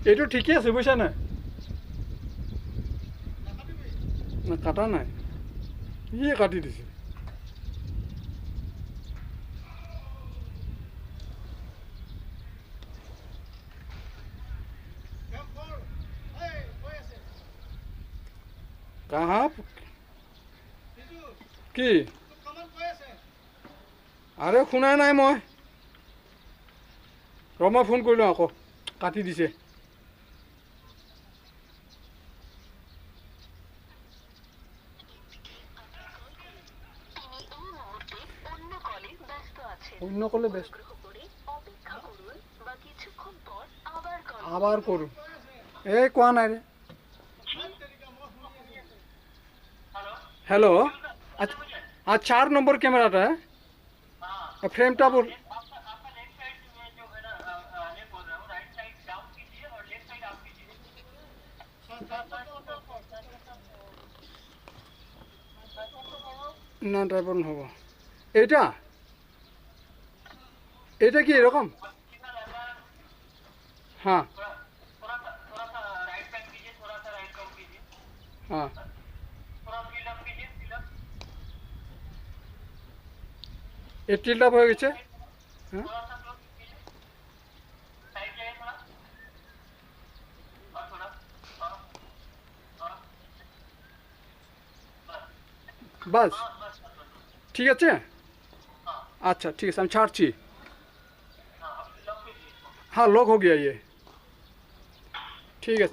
এইটো ঠিকই আছে বুঝছা না না কাটা নাই ইয়ে কাটি দিছে कहाँ কি আরে শুনা নাই মই ৰমা ফোন কৰিলোঁ আকৌ কাটি দিছে অন্য কলে ব্যস্ত আবার করু এই কোয়া নাই রে हेलो अच्छा 4 नंबर कैमराটা फ्रेमটা बोल না ড্রাইভার হবো এটা এটা কি এরকম हाँ हाँ ये टिल्ड अप हो गए हाँ बस ठीक है अच्छा ठीक है हम छाड़ची हाँ लॉक हो गया ये ठीक है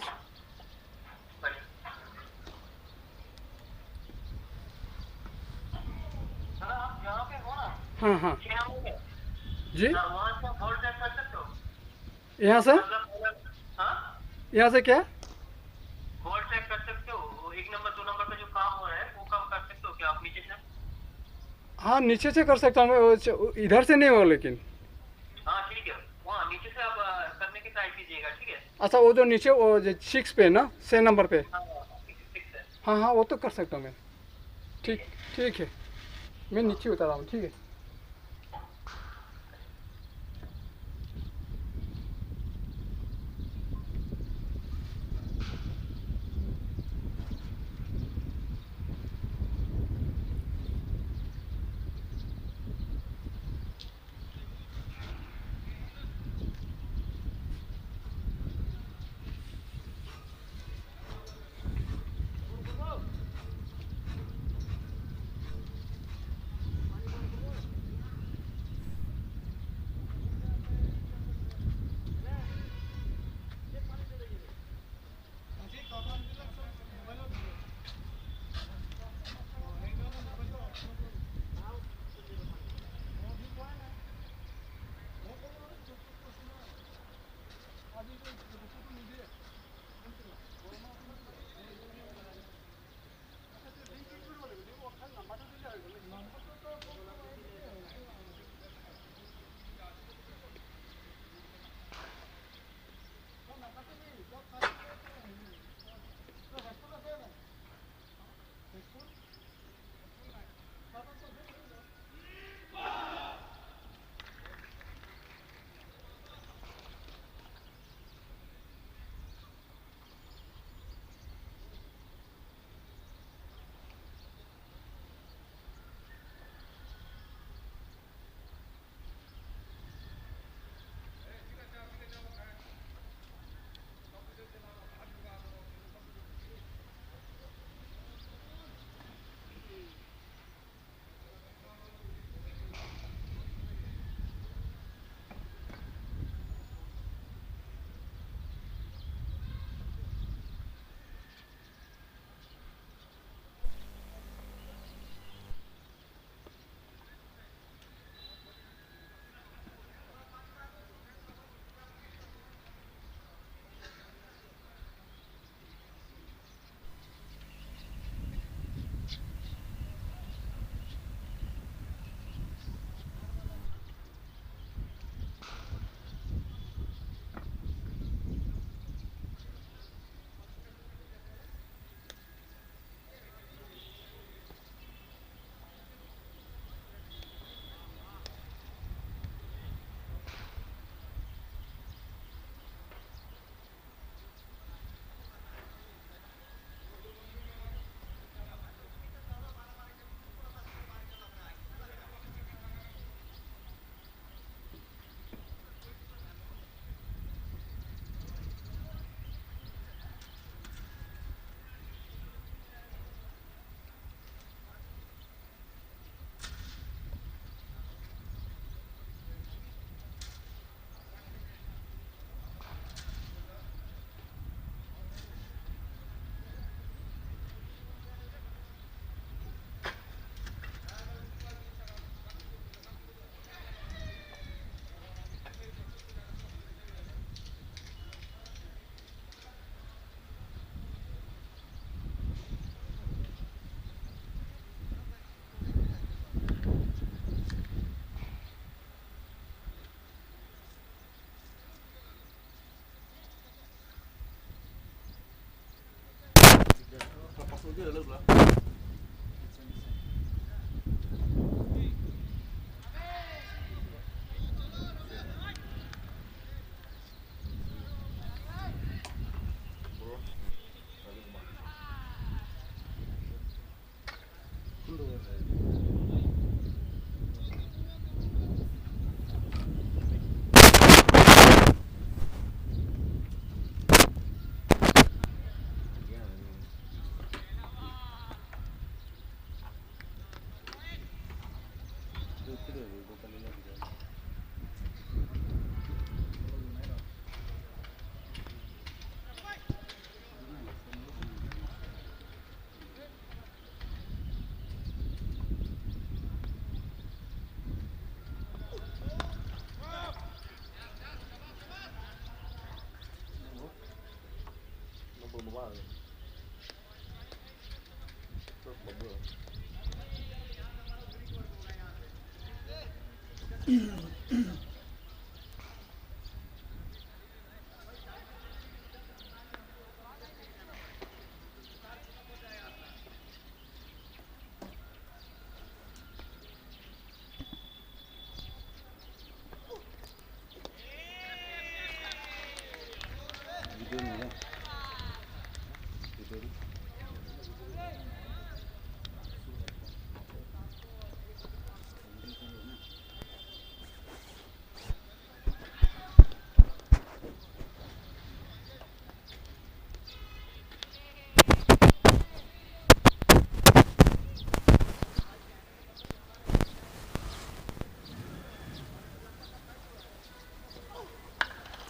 हाँ हाँ जी यहाँ से यहाँ से क्या वोल्ट चेक कर सकते हो 1 नंबर 2 नंबर का जो काम हो रहा है वो काम कर सकते हो क्या आप नीचे से हाँ नीचे से कर सकता हूँ इधर से नहीं होगा लेकिन हाँ ठीक है वहाँ नीचे से आप करने की ट्राई कीजिएगा ठीक है अच्छा वो जो नीचे वो 6 पे ना 6 नंबर पे हाँ हाँ हाँ वो तो कर सकता हूँ मैं ठीक ठीक है मैं नीचे उतर रहा हूँ ठीक है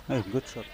Hey, good shot.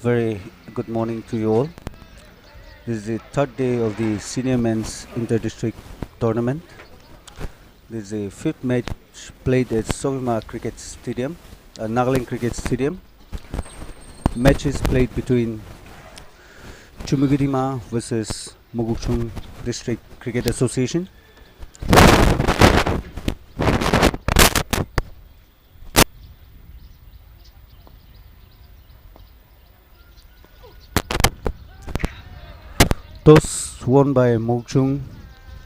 Very good morning to you all. This is the third day of the senior men's inter-district tournament. This is the fifth match played at Sogima Cricket Stadium, Nagaland Cricket Stadium. Match is played between Chumukedima versus Mokokchung District Cricket Association. Toss won by Mokokchung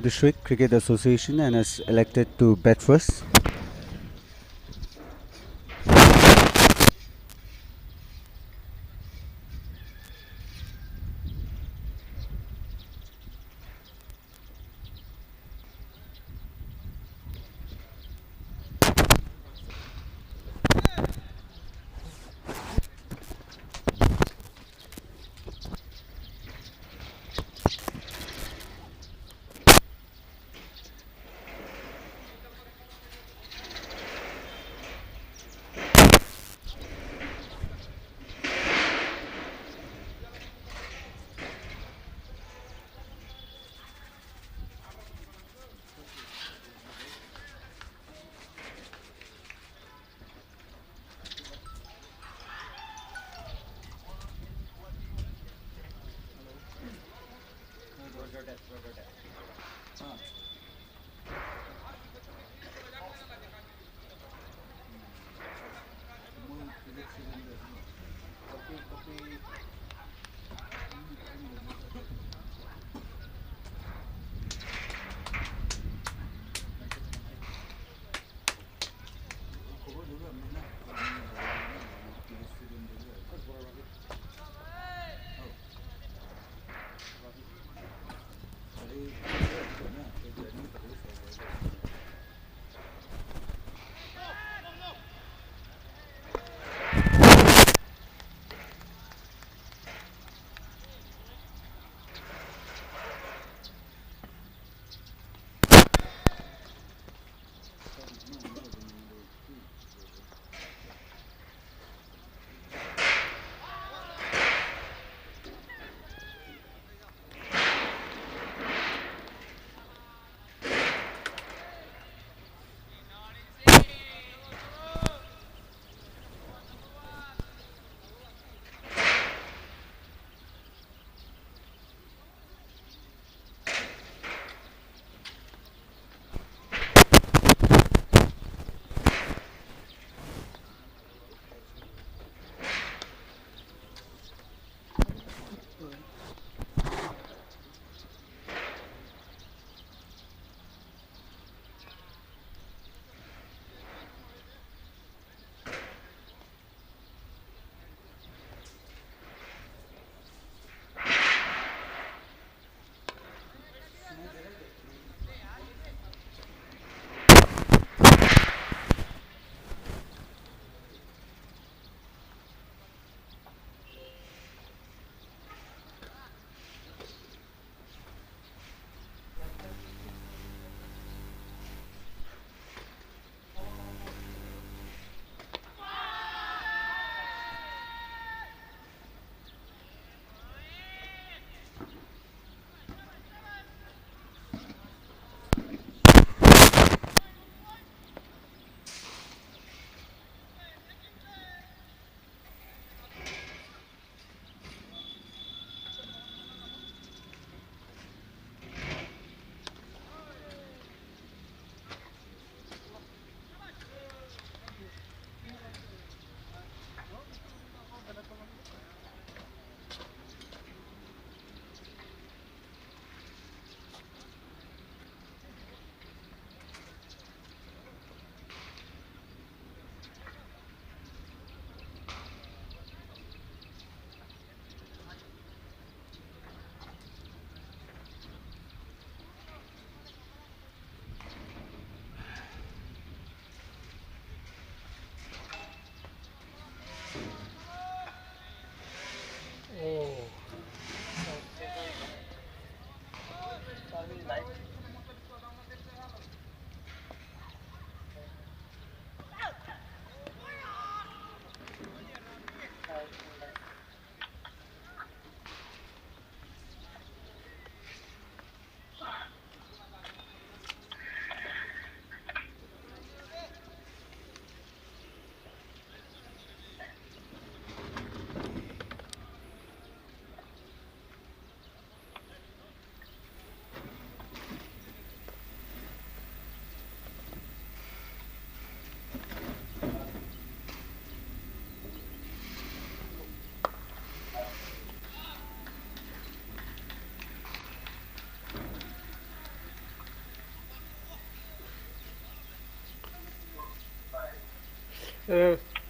District Cricket Association and is elected to bat first.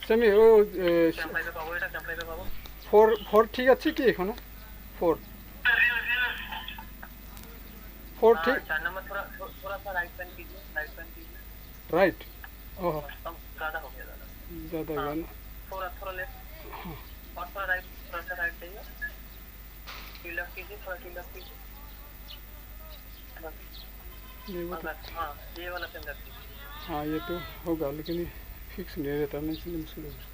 Semi ও চ্যাম্পাইতে পাবো, এটা চ্যাম্পাইতে পাবো। 4 ঠিক আছে কি এখনো 4 ঠিক 4 नंबर थोड़ा थोड़ा सा राइट पैन कीजिए, राइट पैन कीजिए। राइट ओह कम ज़्यादा हो गया, ज़्यादा ज़्यादा हो गया ना थोड़ा थोड़ा लेफ्ट और थोड़ा राइट, थोड़ा सा राइट चाहिए। टील अप कीजिए, थोड़ा टील अप कीजिए। ये वो तो, हाँ ये वाला पेन रखिए। हाँ ये तो होगा लेकिन ये फिक्स नहीं रहता ना इसलिए मुश्किल होगा।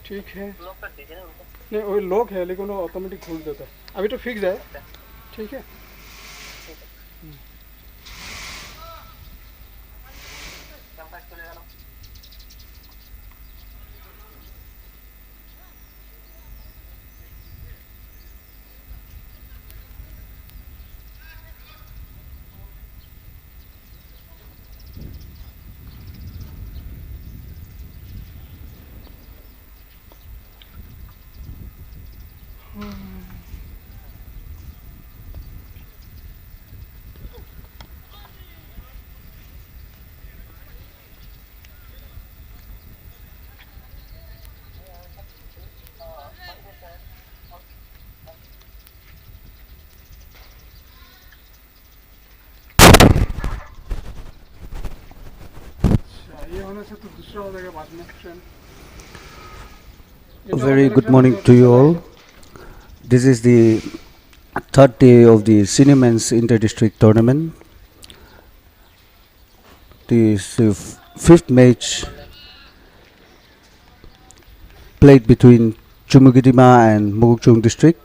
ठीक है लॉक कर दीजिए ना उनको। नहीं वो लॉक है लेकिन वो ऑटोमेटिक खुल देता है अभी तो फिक्स है ठीक है चैम्पाइट चलेगा ना। ये होने से तो दूसरा हो जाएगा बाद में train A very good morning to you all. This is the third day of the senior men's inter-district tournament. This fifth match played between Chumukedima and Mokokchung district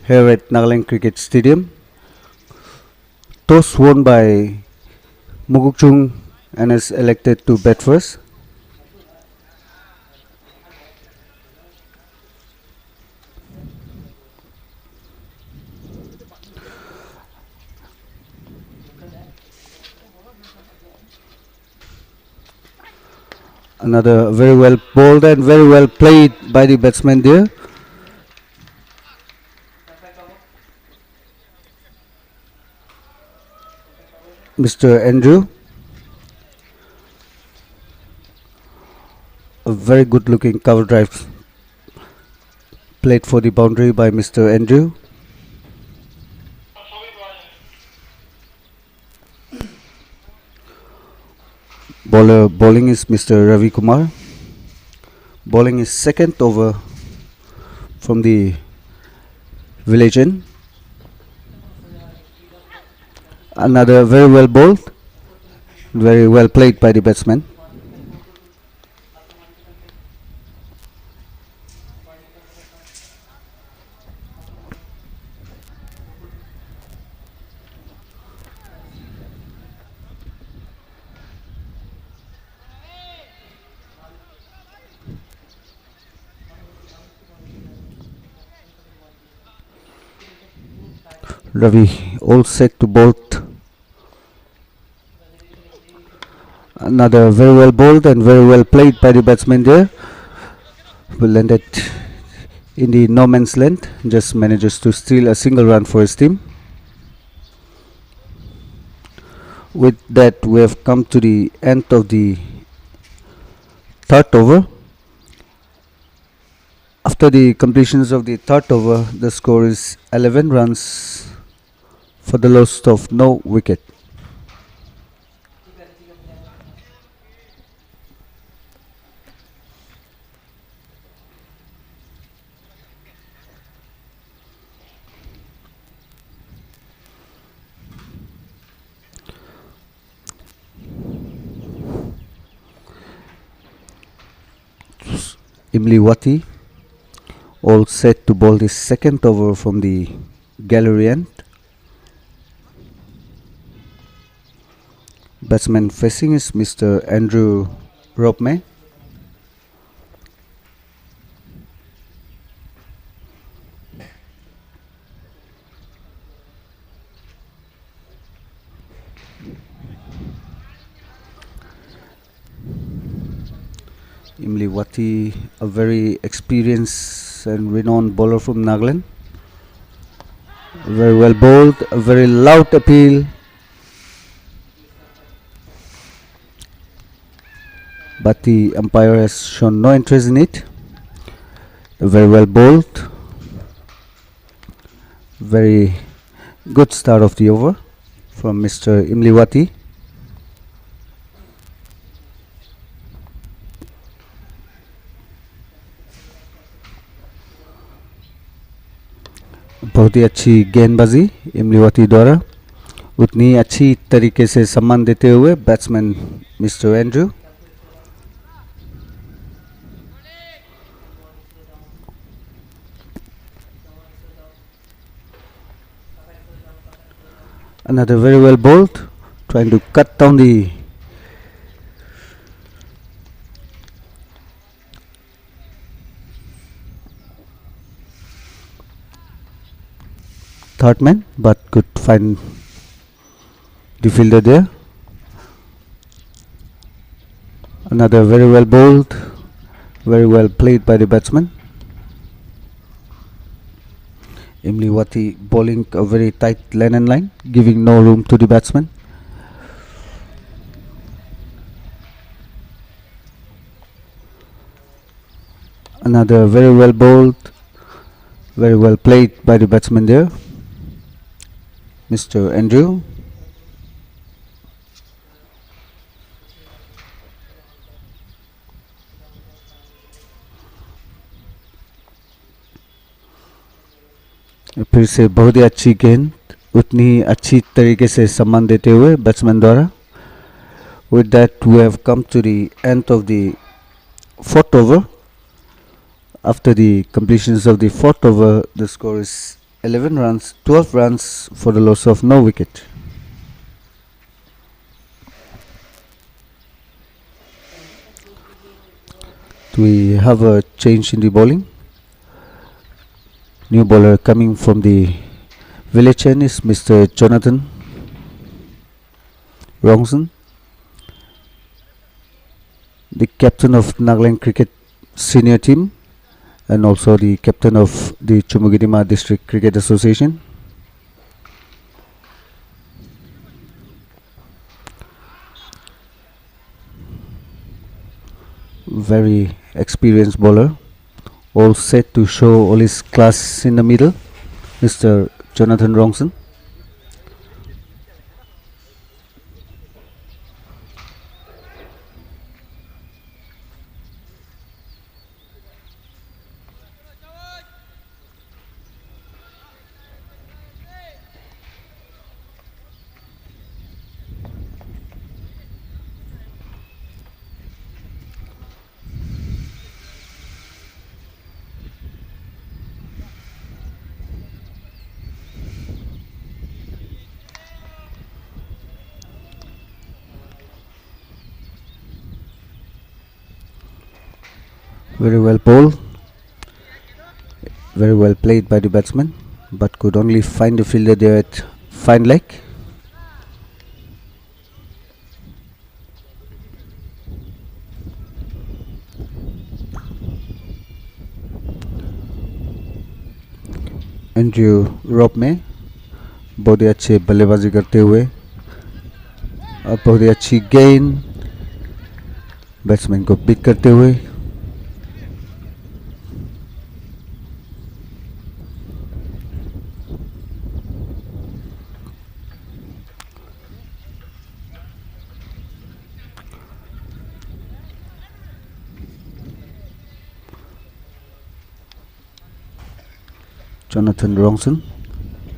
here at Nagaland Cricket Stadium. Toss won by Mokokchung and is elected to bat first. Another very well bowled and very well played by the batsman there. Mr. Andrew. A very good looking cover drive played for the boundary by Mr. Andrew. Bowling is Mr. Ravi Kumar. Bowling is second over from the village end. Another very well bowled, very well played by the batsman. Ravi all set to bolt. Another very well bowled and very well played by the batsman there. Will land it in the no man's land. Just manages to steal a single run for his team. With that, we have come to the end of the third over. After the completions of the third over, the score is 11 runs for the loss of no wicket. Imliwati all set to bowl the second over from the gallery end. Batsman facing is Mr. Andrew Ropme. Imliwati, a very experienced and renowned bowler from Nagaland. Very well bowled, a very loud appeal. but the umpire has shown no interest in it. Very well bowled. Very good start of the over from Mr. Imliwati. बहुत ही अच्छी गेंदबाजी इमलीवती द्वारा, उतनी अच्छी तरीके से सम्मान देते हुए batsman mister Andrew. Another very well bowled, trying to cut down the third man, but could find the fielder there. Another very well bowled, very well played by the batsman. Imliwati bowling a very tight lane and line, giving no room to the batsman. Another very well bowled, very well played by the batsman there, Mr. Andrew. फिर से बहुत ही अच्छी गेंद, उतनी ही अच्छी तरीके से सम्मान देते हुए बैट्समैन द्वारा. With that, we have come to the end of the fourth over. After the completions of the fourth over, the score is 11 runs, 12 runs for the loss of no wicket. We have a change in the bowling. New bowler coming from the village end is Mr. Jonathan Rongson, the captain of Nagaland Cricket Senior Team and also the captain of the Chumukedima District Cricket Association. Very experienced bowler, all set to show all his class in the middle, Mr. Jonathan Rongson. Very well bowled, very well played by the batsman, but could only find the fielder there at fine leg. Andrew रॉप में बहुत ही अच्छे बल्लेबाजी करते हुए और बहुत ही अच्छी गेंद बैट्समैन को बीट करते हुए. Jonathan Rongson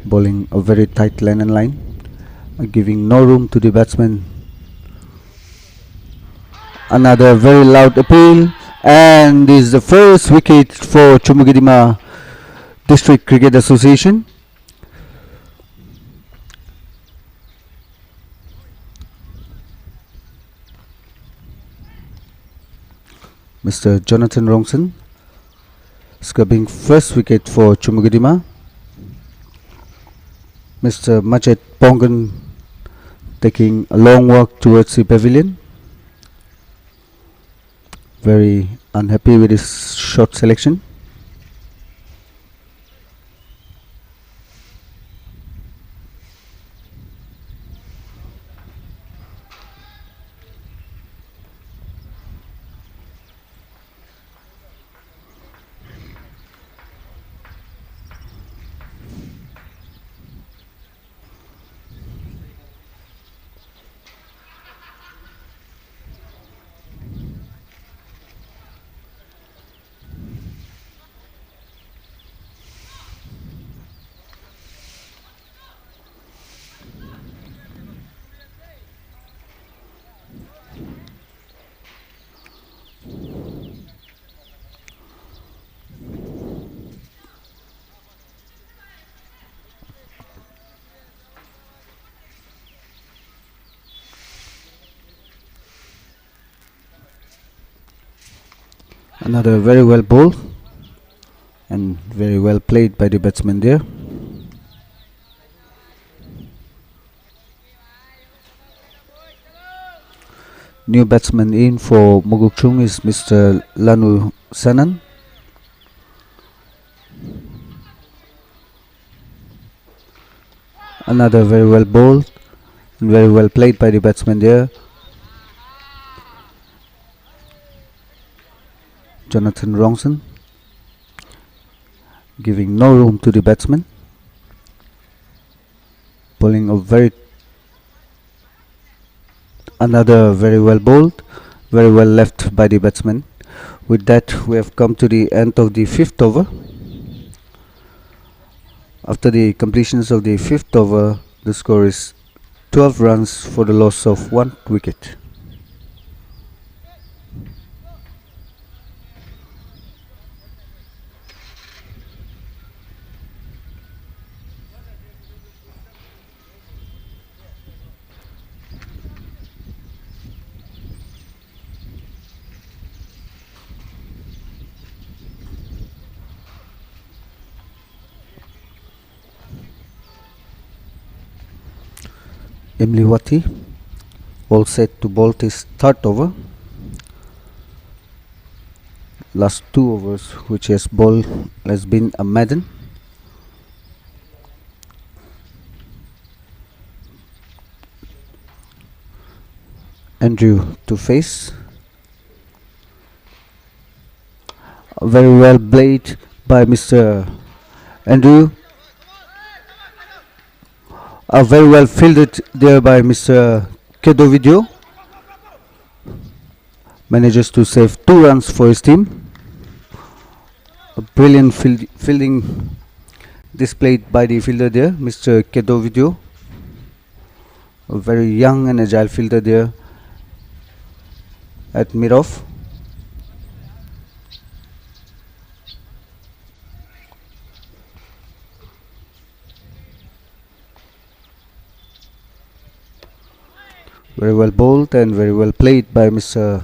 bowling a very tight lane and line, giving no room to the batsman. Another very loud appeal, and this is the first wicket for Chumukedima District Cricket Association. Mr. Jonathan Rongson scrubbing first wicket for Chumukedima. Mr. Majid Pongan taking a long walk towards the pavilion. Very unhappy with his shot selection. Another very well bowled and very well played by the batsman there. New batsman in for Mokokchung is Mr. Lanu Sanan. Another very well bowled and very well played by the batsman there. Jonathan Rongson, giving no room to the batsman. Bowling another very well bowled, very well left by the batsman. With that, we have come to the end of the 5th over. After the completions of the 5th over, the score is 12 runs for the loss of 1 wicket. Imliwati all set to bowl his 3rd over. Last 2 overs which he has bowled has been a maiden. Andrew to face. Very well played by Mr. Andrew. Very well fielded there by Mr. Kedovideo. Manages to save 2 runs for his team. A brilliant fielding displayed by the fielder there, Mr. Kedovideo. A very young and agile fielder there at mid-off. Very well bowled and very well played by Mr.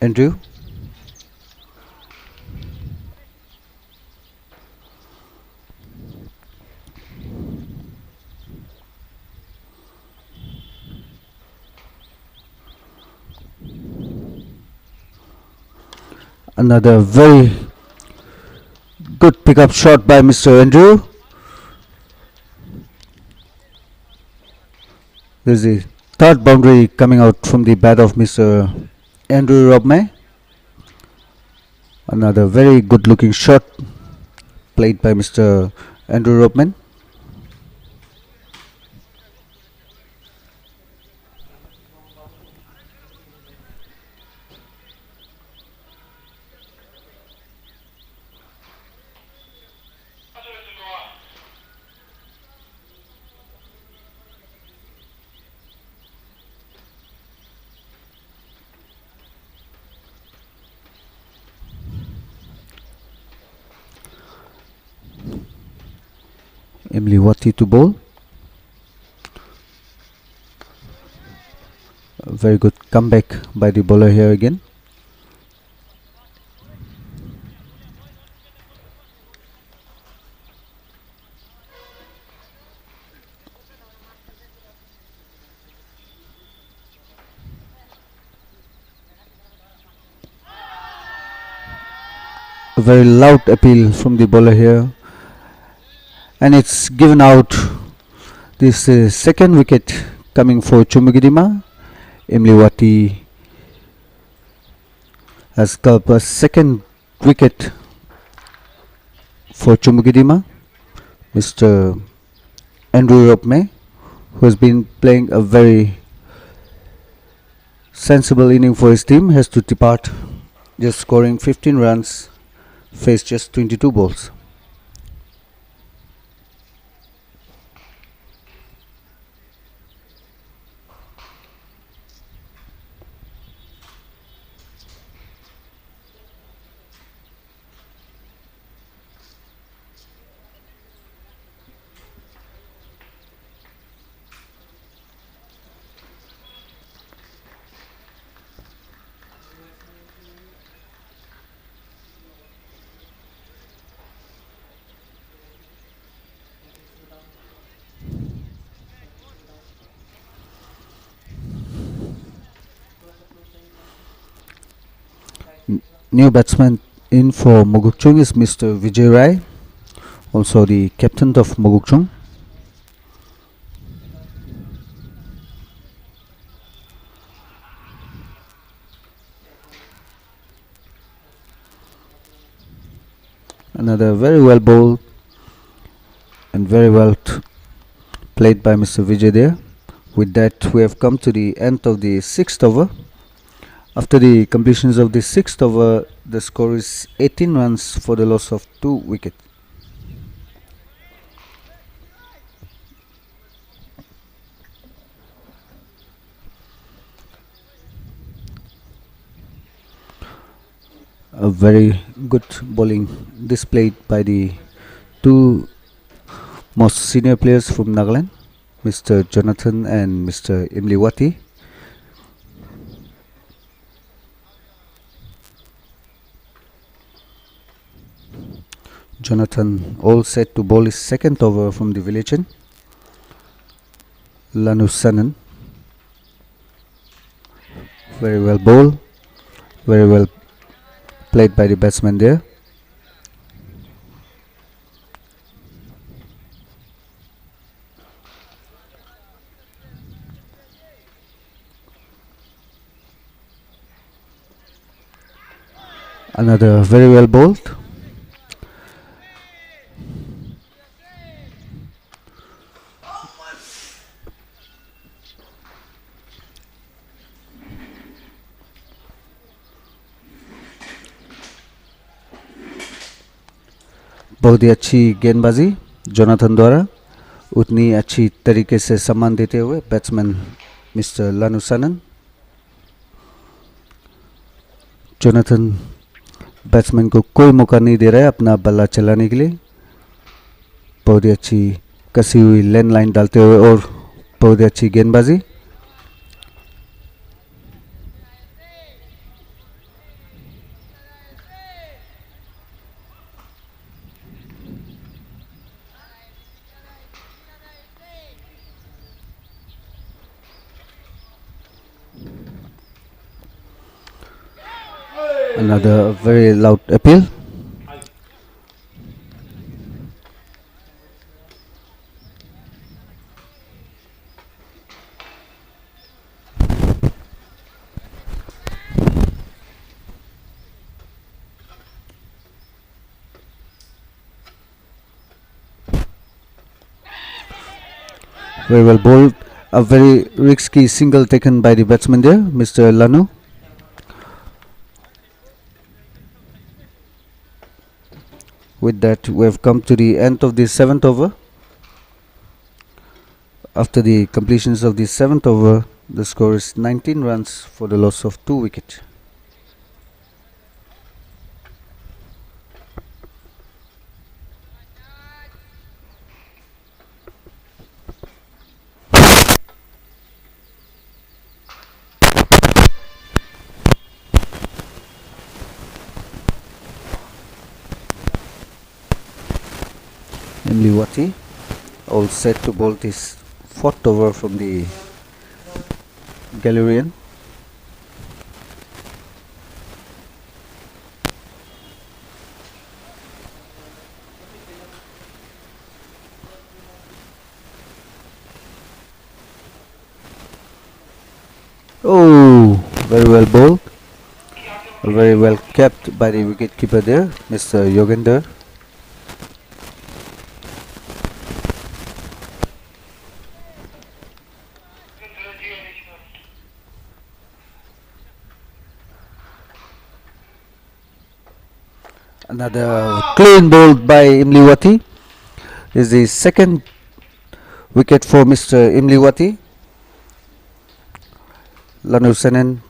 Andrew. Another very good pickup shot by Mr. Andrew. There's the 3rd boundary coming out from the bat of Mr. Andrew Robme. Another very good looking shot played by Mr. Andrew Robman. Imliwati to bowl. A very good comeback by the bowler here again. A very loud appeal from the bowler here, and it's given out. This 2nd wicket coming for Chumukedima. Imliwati has got a 2nd wicket for Chumukedima. Mr. Andrew Robme, who has been playing a very sensible inning for his team, has to depart, just scoring 15 runs, faced just 22 balls. new batsman in for Mokokchung is Mr. Vijay Rai, also the captain of Mokokchung. Another very well bowled and very well played by Mr. Vijay there. With that, we have come to the end of the 6th over. After the completions of the 6th over, the score is 18 runs for the loss of 2 wickets. A very good bowling displayed by the two most senior players from Nagaland, Mr. Jonathan and Mr. Imliwati. Jonathan all set to bowl his second over from the village end. Lanu Sanan, very well bowled, very well played by the batsman there. Another very well bowled. बहुत ही अच्छी गेंदबाजी Jonathan द्वारा, उतनी अच्छी तरीके से सम्मान देते हुए बैट्समैन मिस्टर लानू सनन. जोनाथन बैट्समैन को कोई मौका नहीं दे रहा है अपना बल्ला चलाने के लिए. बहुत ही अच्छी कसी हुई लैंड लाइन डालते हुए और बहुत ही अच्छी गेंदबाजी. Another very loud appeal. Very well bowled. A very risky single taken by the batsman there, Mr. Lanu. With that, we have come to the end of the 7th over. After the completions of the 7th over, the score is 19 runs for the loss of 2 wickets. Imliwati all set to bowl his 4th over from the Galerian. Oh, very well bowled. Very well kept by the wicket keeper there, Mr. Yogender. Another clean bowled by Imliwati. Is the second wicket for Mr. Imliwati. Lanu Senen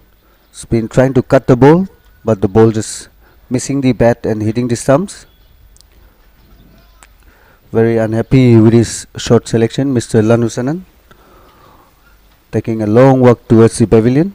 has been trying to cut the ball, but the ball just missing the bat and hitting the stumps. Very unhappy with his short selection, Mr. Lanu Senen, taking a long walk towards the pavilion.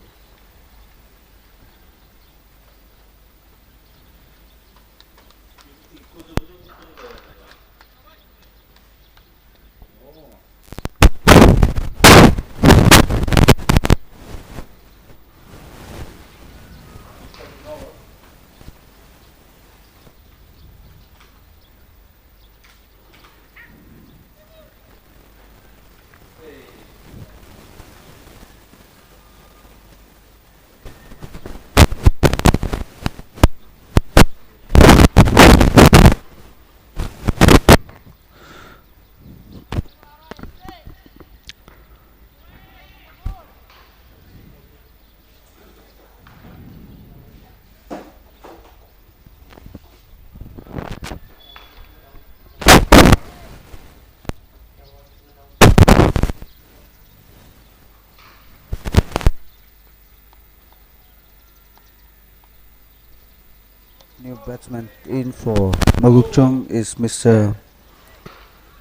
new batsman in for Mokokchung is Mr.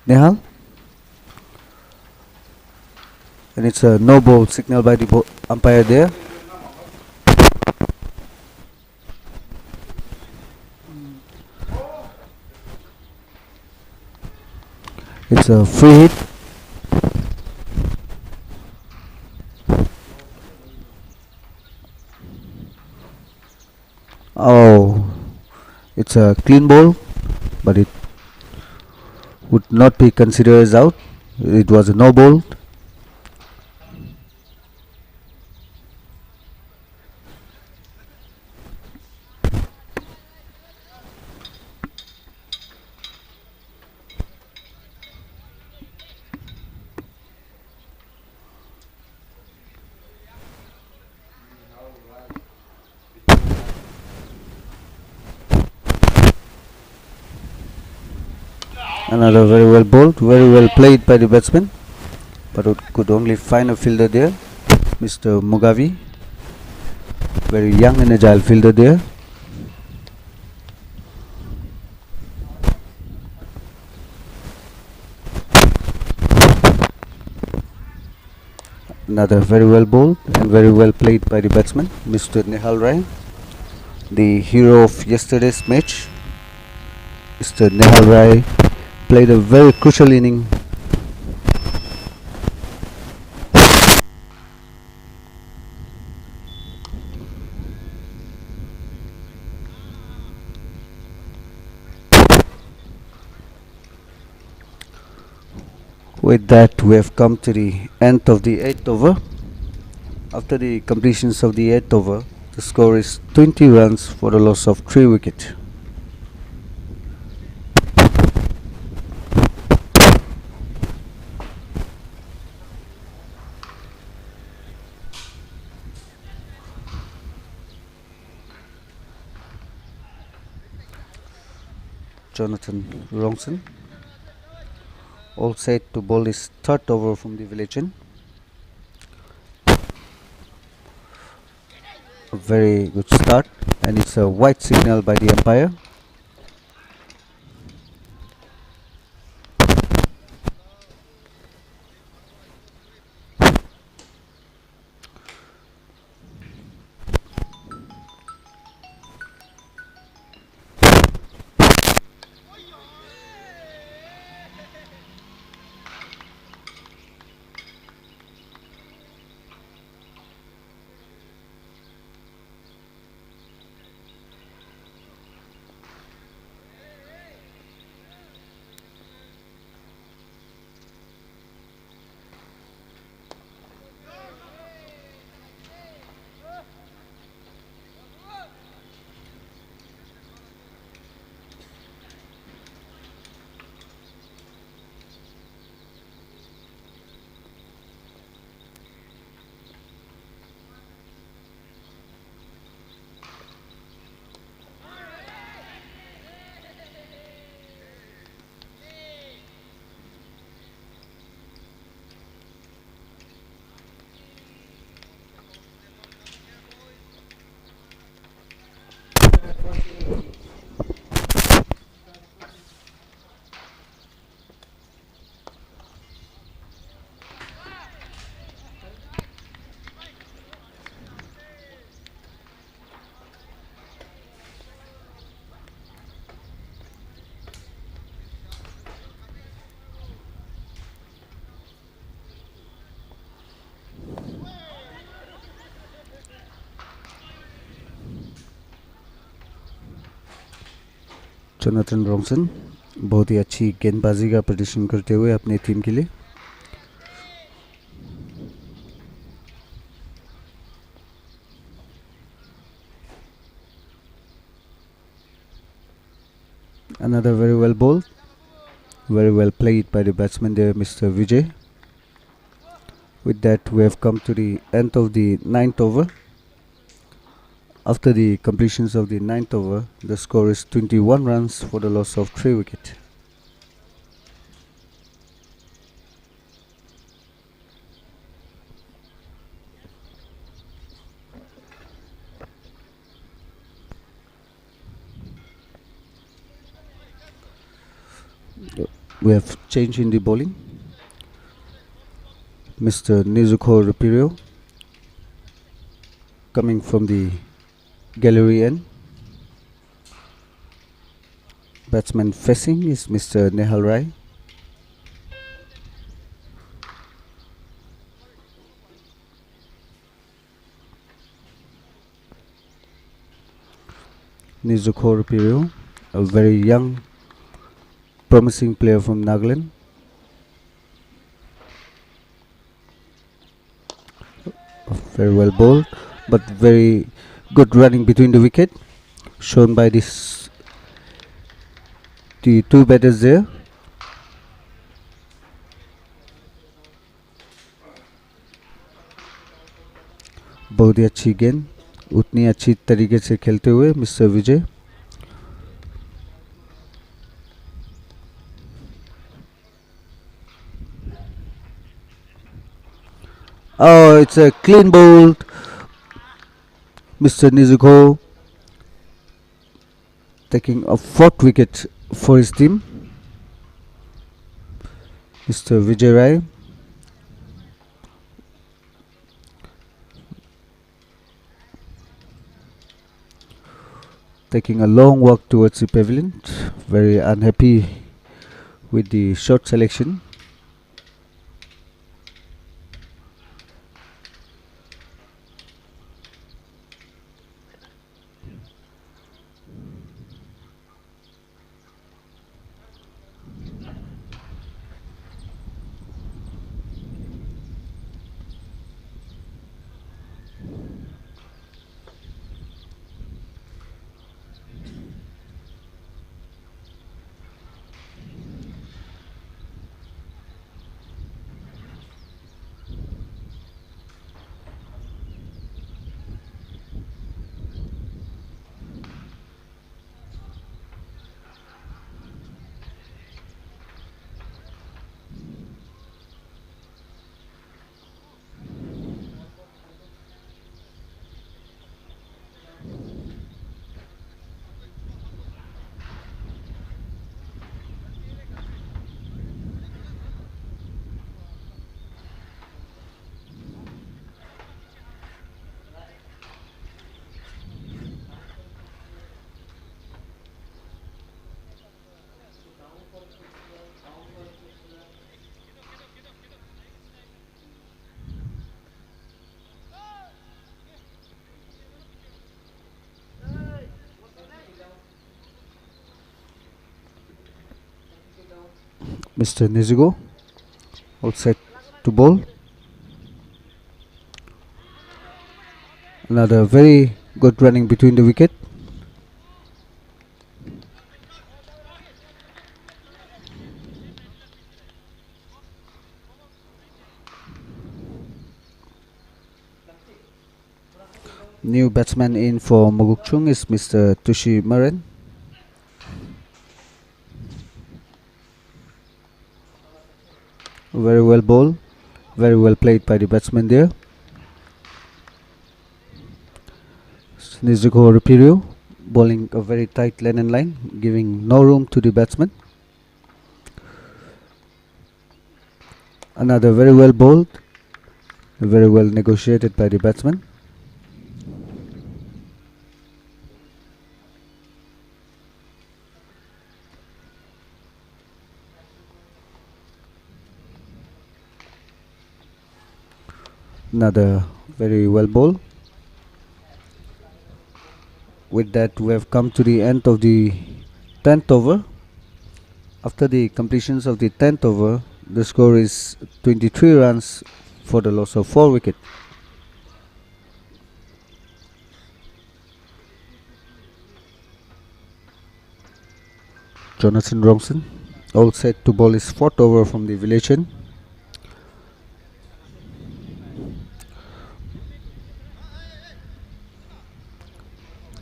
Nehal, and it's a no ball signal by the umpire there. It's a free hit. Oh, it's a clean ball, but it would not be considered as out. It was a no ball. Another very well bowled, very well played by the batsman, but it could only find a fielder there, Mr. Mugavi. Very young and agile fielder there. Another very well bowled and very well played by the batsman, Mr. Nehal Rai, the hero of yesterday's match. Mr. Nehal Rai played a very crucial inning. With that, we have come to the end of the 8th over. After the completions of the 8th over, the score is 20 runs for the loss of 3 wickets. Jonathan Rongson, all set to bowl his 3rd over from the village end. A very good start, and it's a white signal by the umpire. Jonathan Ronson बहुत ही अच्छी गेंदबाजी का प्रदर्शन करते हुए अपने team के लिए another very well bowled, very well played by the batsman there, Mr. Vijay. With that, we have come to the end of the 9th over. After the completions of the 9th over, the score is 21 runs for the loss of 3 wickets. we have change in the bowling. Mr. Nizuko Rapirio coming from the gallery end. Batsman facing is Mr. Nehal Rai. Nizuko Rapirio, a very young, promising player from Nagaland. Very well bowled, but very good running between the wicket, shown by the two batters there. बहुत ही अच्छी गेंद, उतनी अच्छी तरीके से खेलते हुए mister Vijay. Oh, it's a clean bowled. Mr. Nizuko taking a 4th wicket for his team. Mr. Vijay Rai. Taking a long walk towards the pavilion. Very unhappy with the shot selection. Mr. Nizuko all set to bowl. Another very good running between the wicket. New batsman in for Mokokchung is Mr. Tushi Maren. Very well bowled, very well played by the batsman there. Nizuko Rapirio bowling a very tight lane and line, giving no room to the batsman. Another very well bowled, very well negotiated by the batsman. Another very well bowled. With that, we have come to the end of the 10th over. After the completions of the 10th over, the score is 23 runs for the loss of 4 wickets. Jonathan Romson all set to bowl his 4th over from the village end.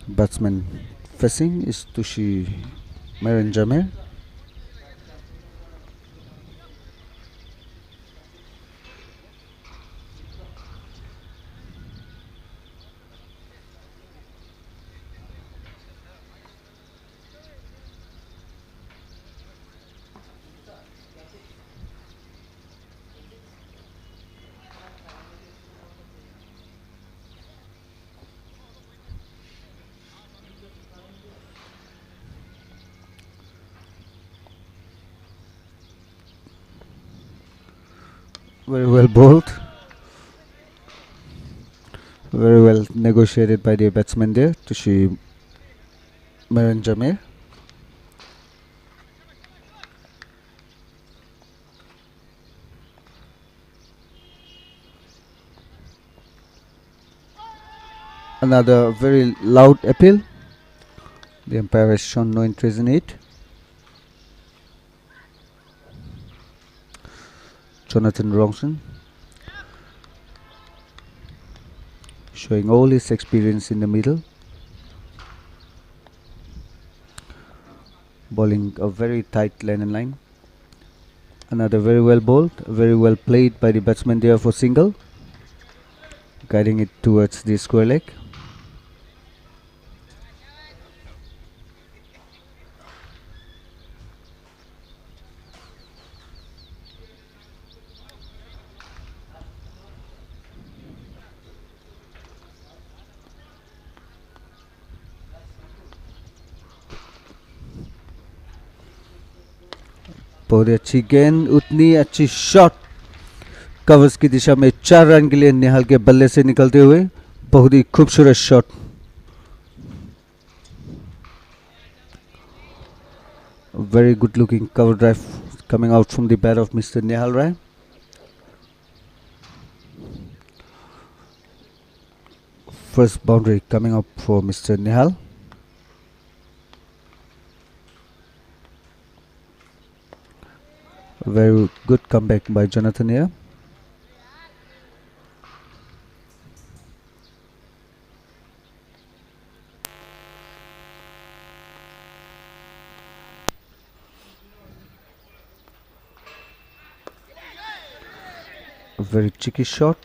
Batsman facing is Tushi Merenjamer. Very well bowled. Very well negotiated by the batsman there, Tushi Jamir. Another very loud appeal. The umpire has shown no interest in it. Jonathan Ronson showing all his experience in the middle. Bowling a very tight lane and line. Another very well bowled, very well played by the batsman there for single, guiding it towards the square leg. बहुत ही अच्छी गेंद, उतनी अच्छी shot covers की दिशा में 4 run के लिए निहाल के बल्ले से निकलते हुए बहुत ही खूबसूरत shot. Very good looking cover drive coming out from the bat of Mr. Nehal Rai. First boundary coming up for Mr. Nehal. Very good comeback by Jonathan here. A very cheeky shot.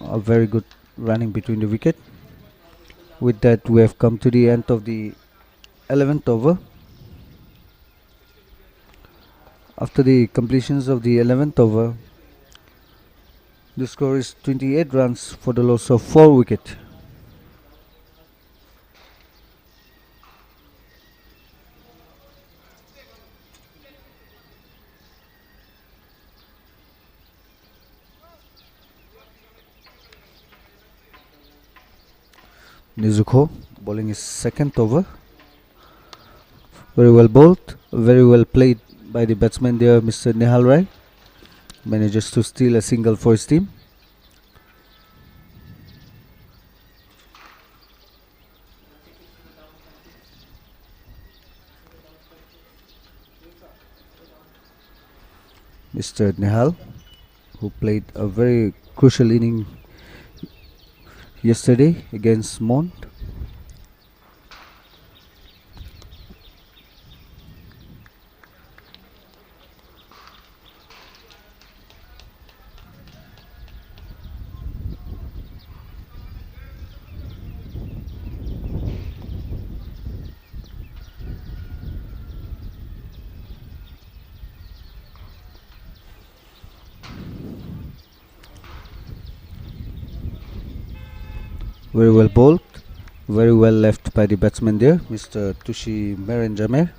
A very good running between the wicket. With that, we have come to the end of the 11th over. After the completions of the 11th over, the score is 28 runs for the loss of 4 wickets. Nizuko bowling his second over. Very well bowled, very well played by the batsman there, Mr. Nehal Rai. Manages to steal a single for his team. Mr. Nehal, who played a very crucial inning yesterday against Mont. Very well bowled, very well left by the batsman there, Mr. Tushi Merenjamer.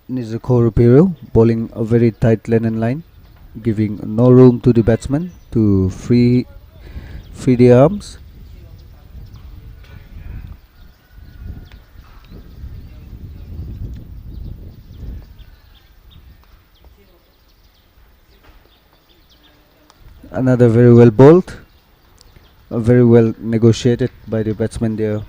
Nizuko Rupiro bowling a very tight lane and line, giving no room to the batsman to free the arms. Another very well bowled, very well negotiated by the batsman there.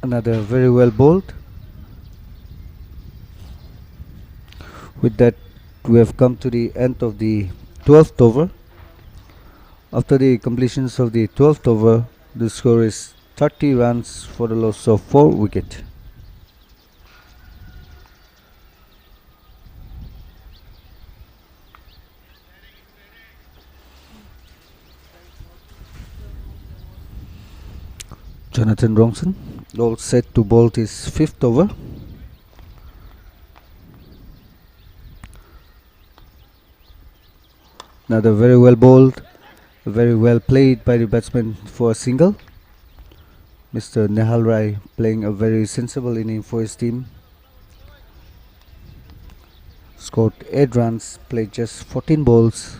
Another very well bowled. With that, we have come to the end of the 12th over. After the completions of the 12th over, the score is 30 runs for the loss of 4 wickets. Jonathan Ronson all set to bowl his 5th over. Another very well bowled, very well played by the batsman for a single. Mr. Nehal Rai playing a very sensible inning for his team. Scored 8 runs, played just 14 balls,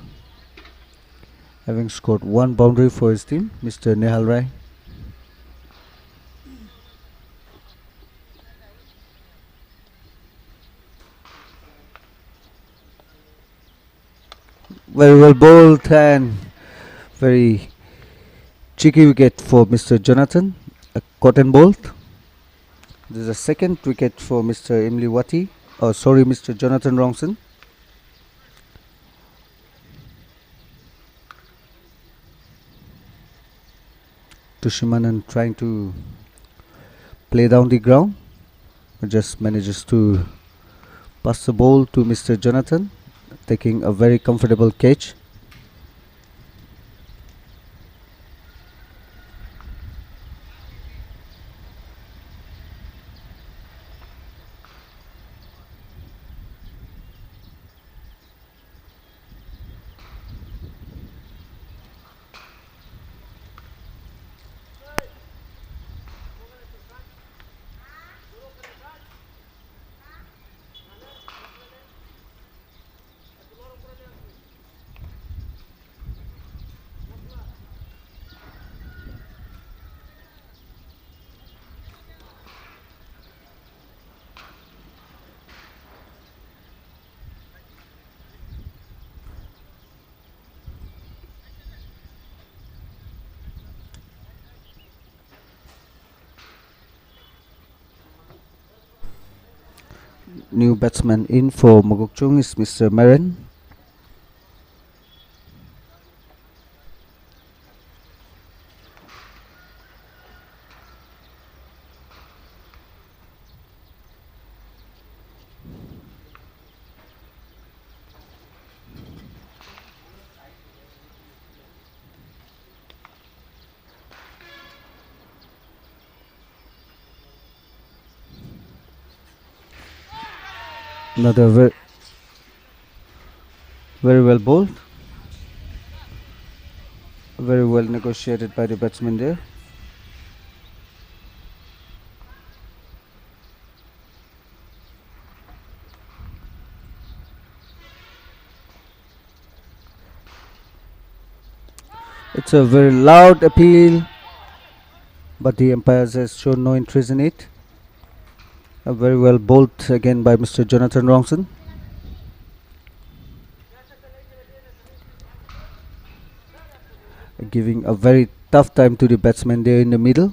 having scored 1 boundary for his team, Mr. Nehal Rai. Very well bowled and very cheeky wicket for Mr. Jonathan, a cotton ball. This is a second wicket for Mr. Imliwati. Oh, sorry, Mr. Jonathan Rongson. Tushimanan trying to play down the ground, but just manages to pass the ball to Mr. Jonathan, taking a very comfortable catch. New batsman in for Mokokchung is Mr. Marin. Another very well bowled, very well negotiated by the batsman there. It's a very loud appeal, but the umpires has shown no interest in it. A very well bowled again by Mr. Jonathan Rongson. Giving a very tough time to the batsman there in the middle.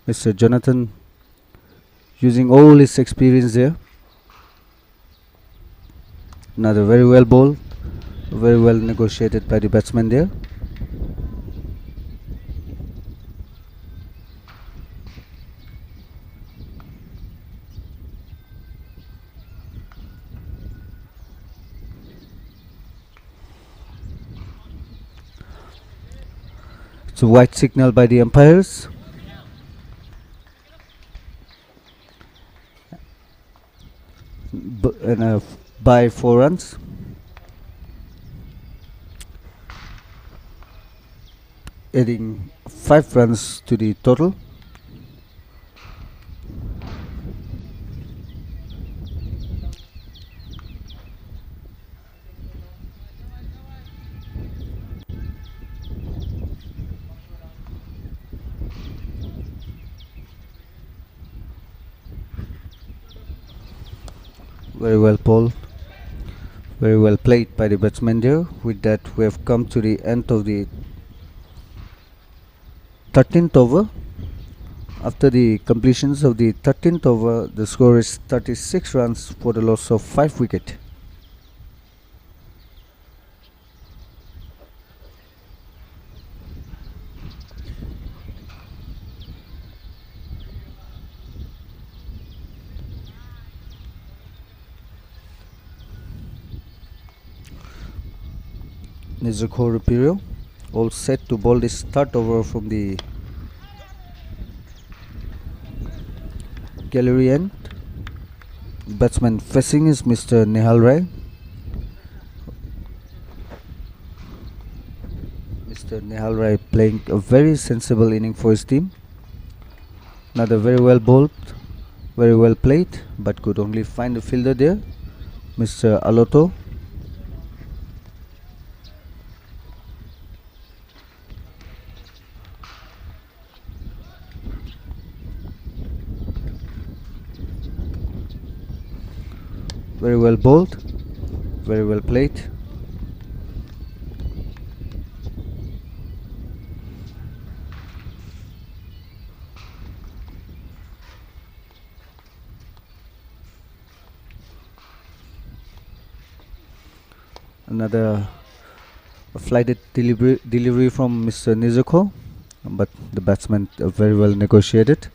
Mr. Jonathan using all his experience there. Another very well bowled, very well negotiated by the batsman there. It's a white signal by the umpires. And by 4 runs. Adding 5 runs to the total. Very well bowled, very well played by the batsman there. With that, we have come to the end of the 13th over. After the completions of the 13th over, the score is 36 runs for the loss of 5 wickets. Nizuko Rupirio all set to bowl this third over from the gallery end. Batsman facing is Mr. Nehal Rai. Mr. Nehal Rai playing a very sensible inning for his team. Another very well bowled, very well played, but could only find a fielder there, Mr. Aloto. Very well bowled, very well played. Another flighted delivery from Mr. Nizuko, but the batsman very well negotiated.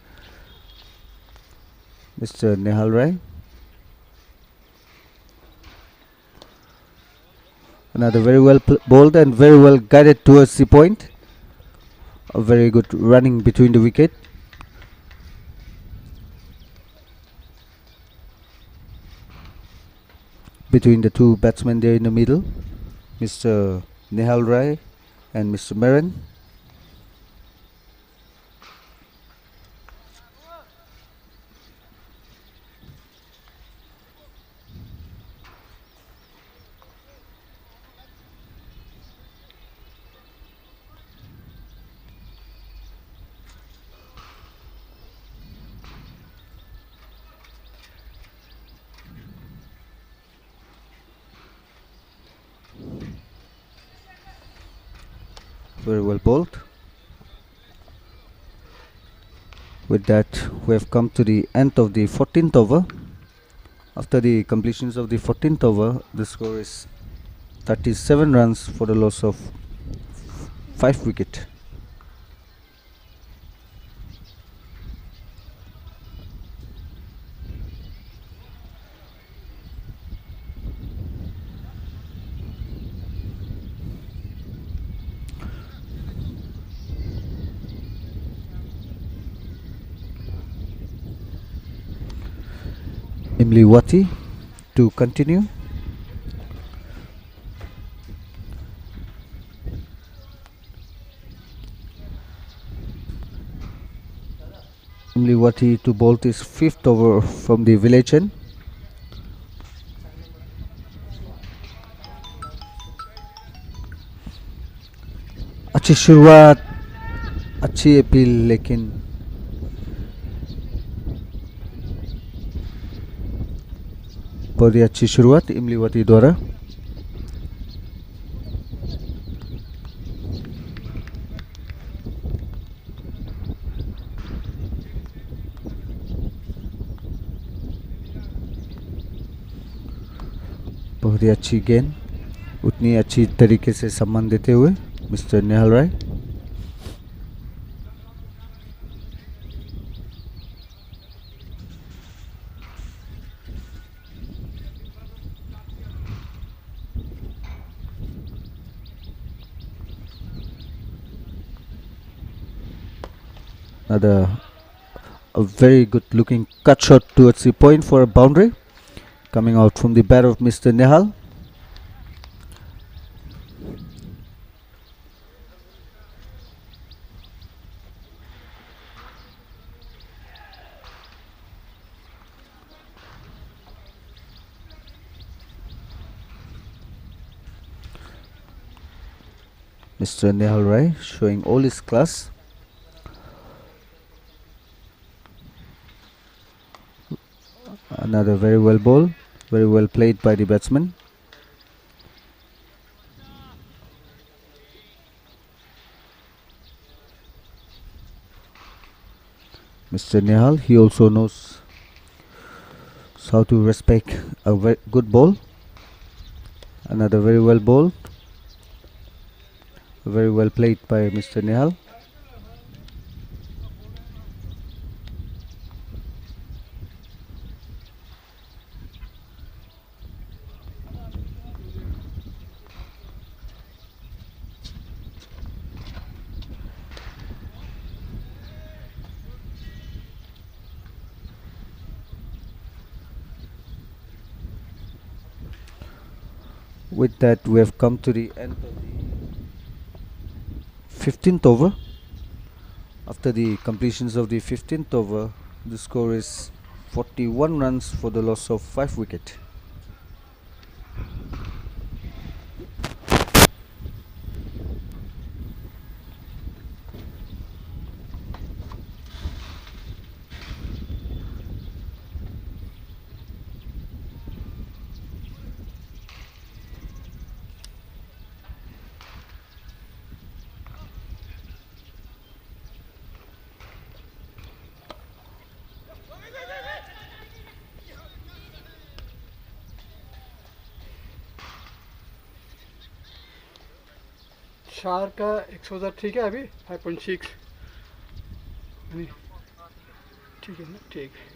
Mr. Nehal Rai. Another very well bowled and very well guided towards the point. A very good running between the wicket. Between the two batsmen there in the middle, Mr. Nehal Rai and Mr. Meron. Very well bowled. With that, we have come to the end of the 14th over. After the completions of the 14th over, the score is 37 runs for the loss of 5 wickets. Imliwati to continue. Imliwati to bowl his 5th over from the village end. अच्छी शुरुआत, अच्छी appeal, लेकिन बहुत ही अच्छी शुरुआत इमलीवती द्वारा. बहुत ही अच्छी गेंद, उतनी अच्छी तरीके से सम्मान देते हुए mister Nehal Rai. Another a very good looking cut shot towards the point for a boundary coming out from the bat of Mr. Nehal. Mr. Nehal Rai showing all his class. Another very well ball, very well played by the batsman. Mr. Nehal, he also knows how to respect a very good ball. Another very well ball, very well played by Mr. Nehal. With that, we have come to the end of the 15th over. After the completions of the 15th over, the score is 41 runs for the loss of 5 wickets. चार का exposure ठीक है अभी 5.6 ठीक है ना ठीक है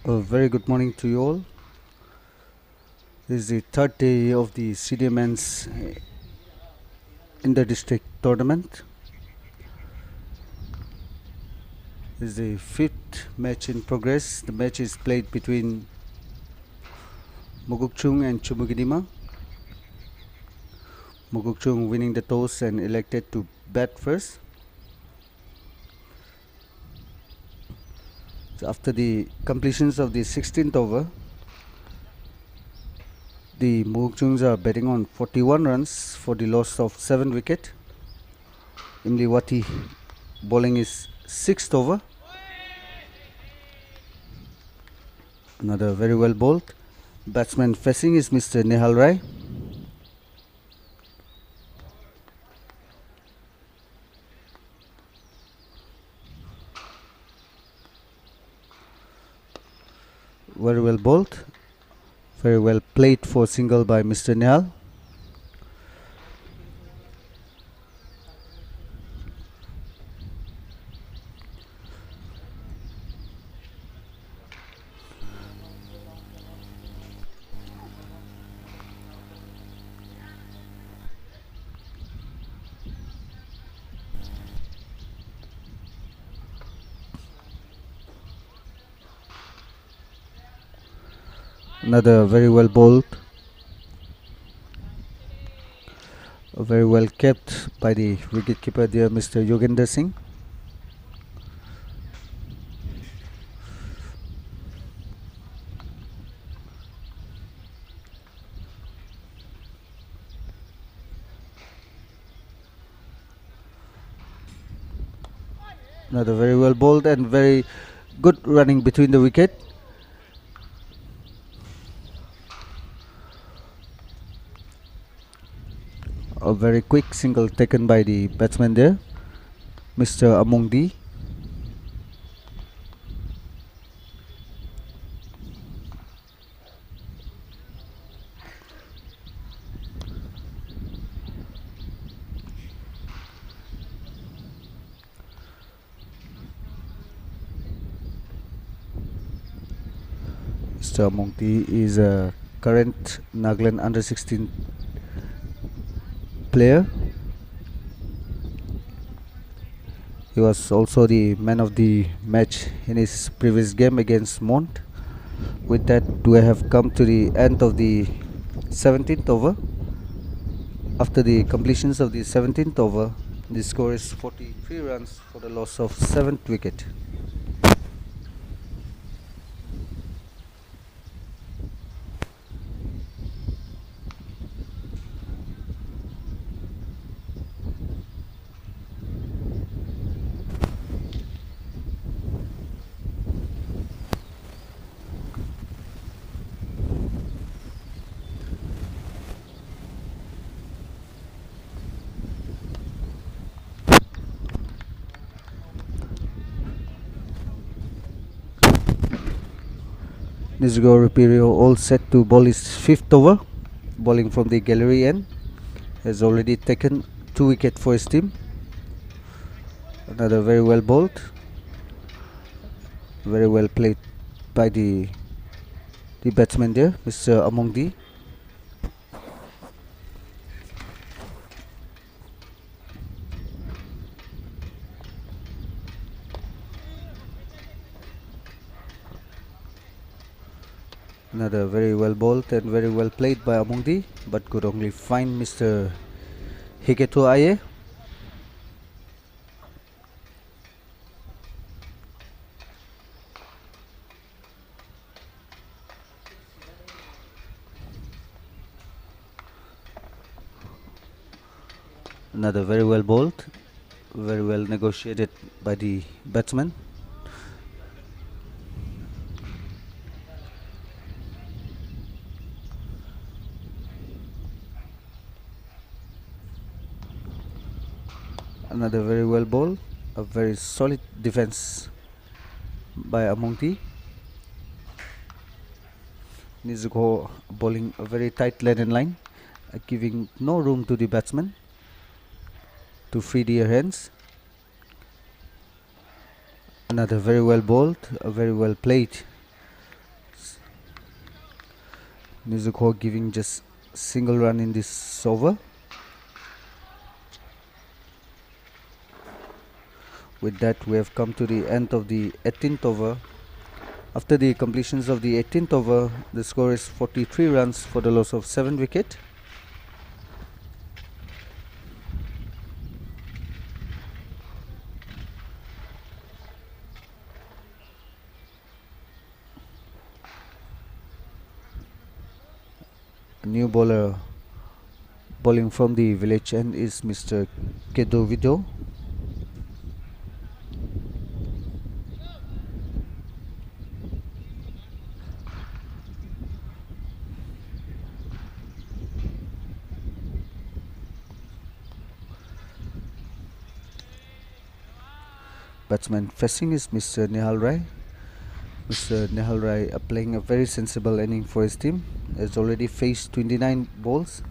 A very good morning to you all. This is the third day of the senior men's inter-district tournament. This is the fifth match in progress. The match is played between Mokokchung and Chumukedima. Mokokchung winning the toss and elected to bat first. So after the completions of the 16th over, the Mokokchungs are betting on 41 runs for the loss of 7 wicket. Imliwati bowling is 6th over. Another very well bowled. Batsman facing is Mr. Nehal Rai. Very well bowled. Very well played for single by Mr. Nehal. Another very well bowled. Very well kept by the wicketkeeper there, Mr. Yogender Singh. Another very well bowled and very good running between the wicket. A very quick single taken by the batsman there, Mr. Amongdi. Mr. Amongdi is a current Nagaland under 16 player. He was also the man of the match in his previous game against Mont. With that, we have come to the end of the 17th over. After the completions of the 17th over, the score is 43 runs for the loss of 7th wicket. Nisgo Ripirio all set to bowl his 5th over. Bowling from the gallery end. Has already taken 2 wickets for his team. Another very well bowled. Very well played by the batsman there, Mr. Amongdi. Another very well bowled and very well played by Amongdi, but could only find Mr. Hiketo Aye. Another very well bowled, very well negotiated by the batsman. Another very well bowled, a very solid defense by Amongdi. Nizuko bowling a very tight lane and line, giving no room to the batsman to free their hands. Another very well bowled, a very well played Nizuko giving just single run in this over. With that, we have come to the end of the 18th over. After the completions of the 18th over, the score is 43 runs for the loss of 7 wickets. New bowler bowling from the village end is Mr. Kedovido. Batsman facing is Mr. Nihal Rai. Mr. Nihal Rai playing a very sensible inning for his team. Has already faced 29 balls.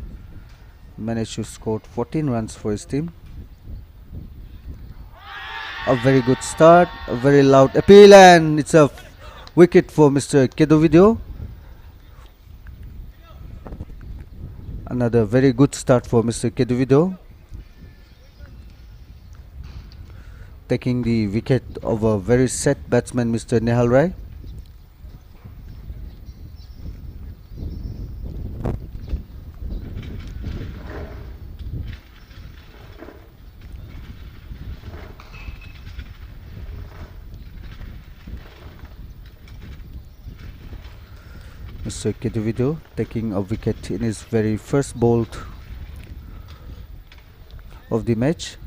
Managed to score 14 runs for his team. A very good start, a very loud appeal, and it's a wicket for Mr. Kedovido. Another very good start for Mr. Kedovido, taking the wicket of a very set batsman, Mr. Nehal Rai. Mr. Kedovido taking a wicket in his very first ball of the match.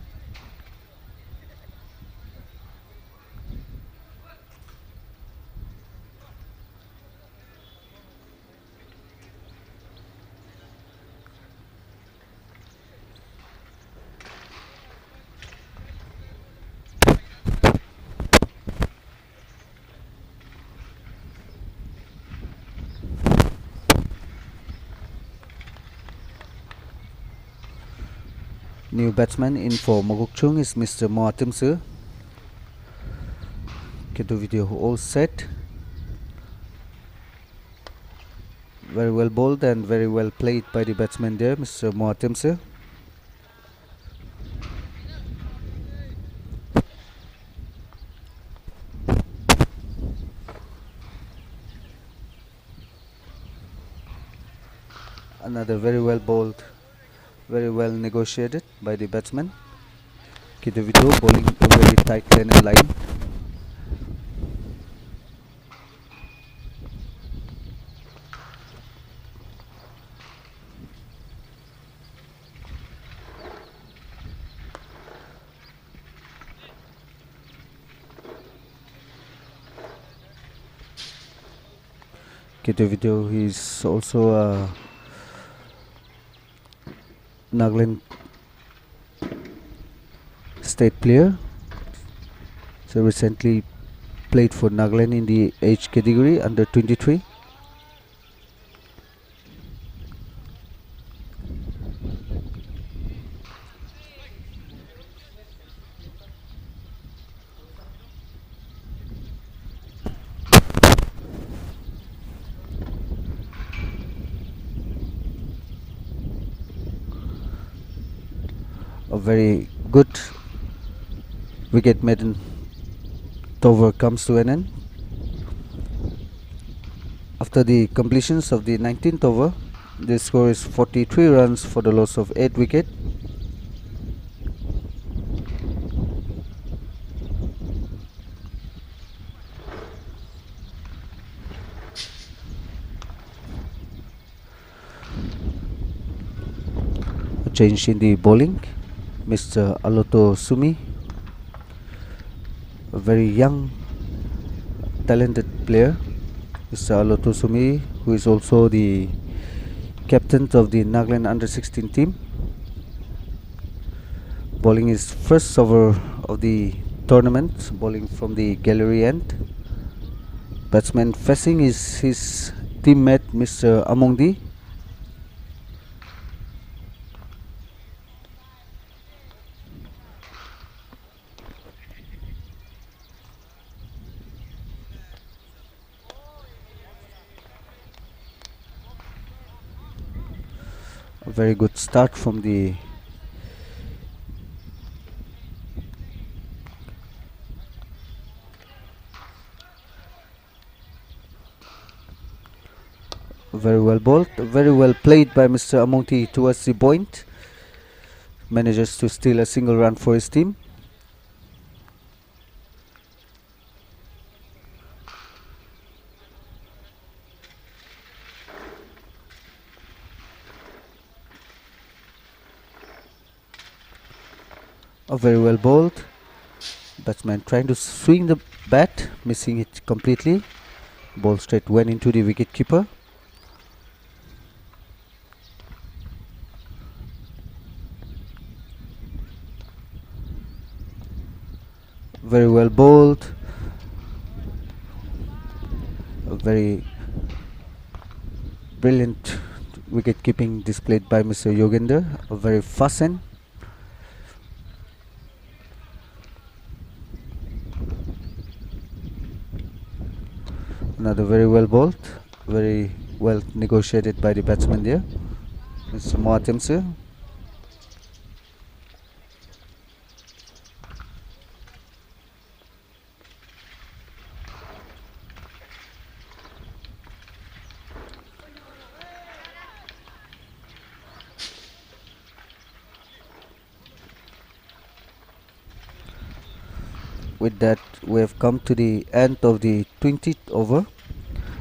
New batsman in for Mokokchung is Mr. Moatimsu. Kedovido all set. Very well bowled and very well played by the batsman there, Mr. Moatimsu. Another very well bowled, very well negotiated by the batsman. Kedovido bowling a very tight lane and line. Kedovido is also a Nagaland state player. So recently played for Nagaland in the age category under 23. A very good wicket maiden over comes to an end. After the completions of the 19th over, the score is 43 runs for the loss of 8 wickets. A change in the bowling. Mr. Aloto Sumi, a very young, talented player. Mr. Aloto Sumi, who is also the captain of the Nagaland under 16 team, bowling his first over of the tournament, bowling from the gallery end. Batsman facing is his teammate Mr. Amongdi. A very good start from the very well bowled, very well played by Mr. Amongti towards the point. Manages to steal a single run for his team. A very well bowled. Batsman trying to swing the bat, missing it completely. Ball straight went into the wicket keeper. Very well bowled. A very brilliant wicket keeping displayed by Mr. Yogender. A very fast end. Another very well bowled, very well negotiated by the batsman there, Mr. Moatemse. With that, we have come to the end of the 20th over.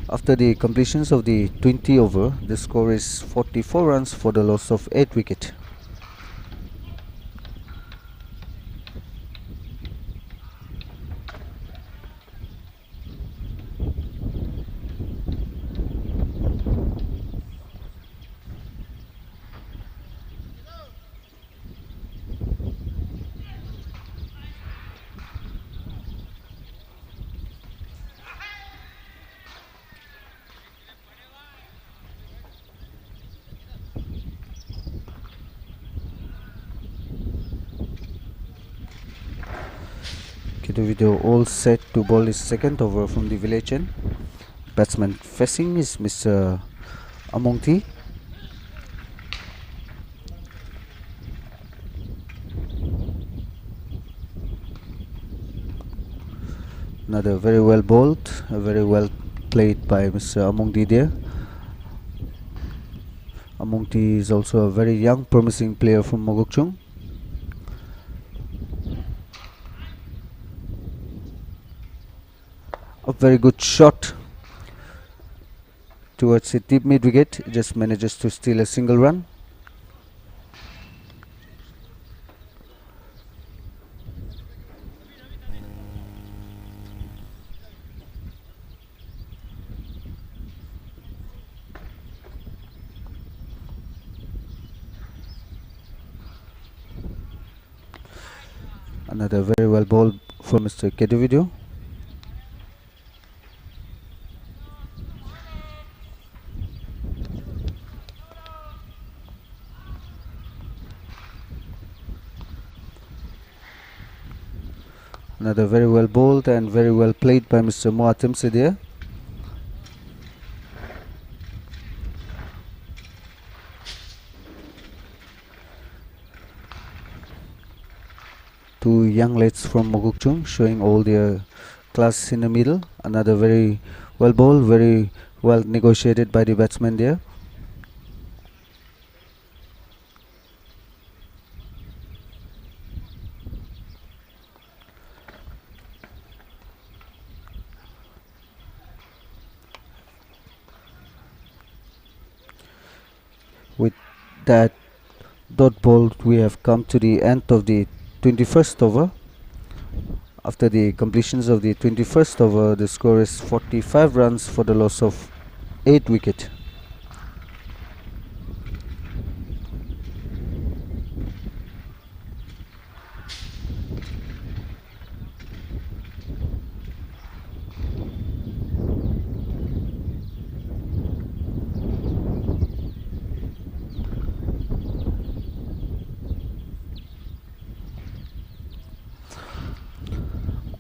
After the completions of the 20 over, the score is 44 runs for the loss of 8 wickets. The video all set to bowl his second over from the village end. Batsman facing is Mr. Amongti. Another very well bowled, very well played by Mr. Amongti there. Amongti is also a very young promising player from Mokokchung. A very good shot towards the deep mid wicket, just manages to steal a single run. Another very well bowled from Mr. Kedevideo. Another very well bowled and very well played by Mr. Moatemse there. Two young lads from Mokokchung showing all their class in the middle. Another very well bowled, very well negotiated by the batsman there. With that dot ball, we have come to the end of the 21st over. After the completions of the 21st over, the score is 45 runs for the loss of 8 wickets.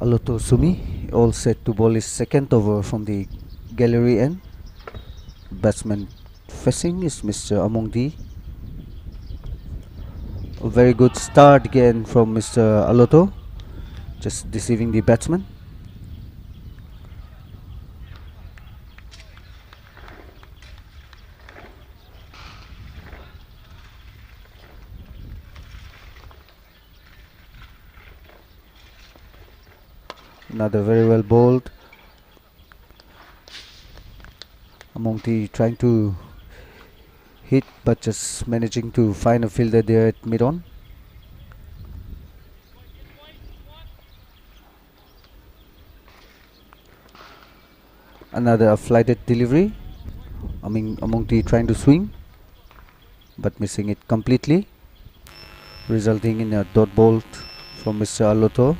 Aloto Sumi all set to bowl his second over from the gallery end. Batsman facing is Mr. Amongdi. A very good start again from Mr. Aloto, just deceiving the batsman. Another very well bowled. Amongti trying to hit but just managing to find a fielder there at mid-on. Another flighted delivery. Amongti trying to swing but missing it completely, resulting in a dot ball from Mr. Aloto.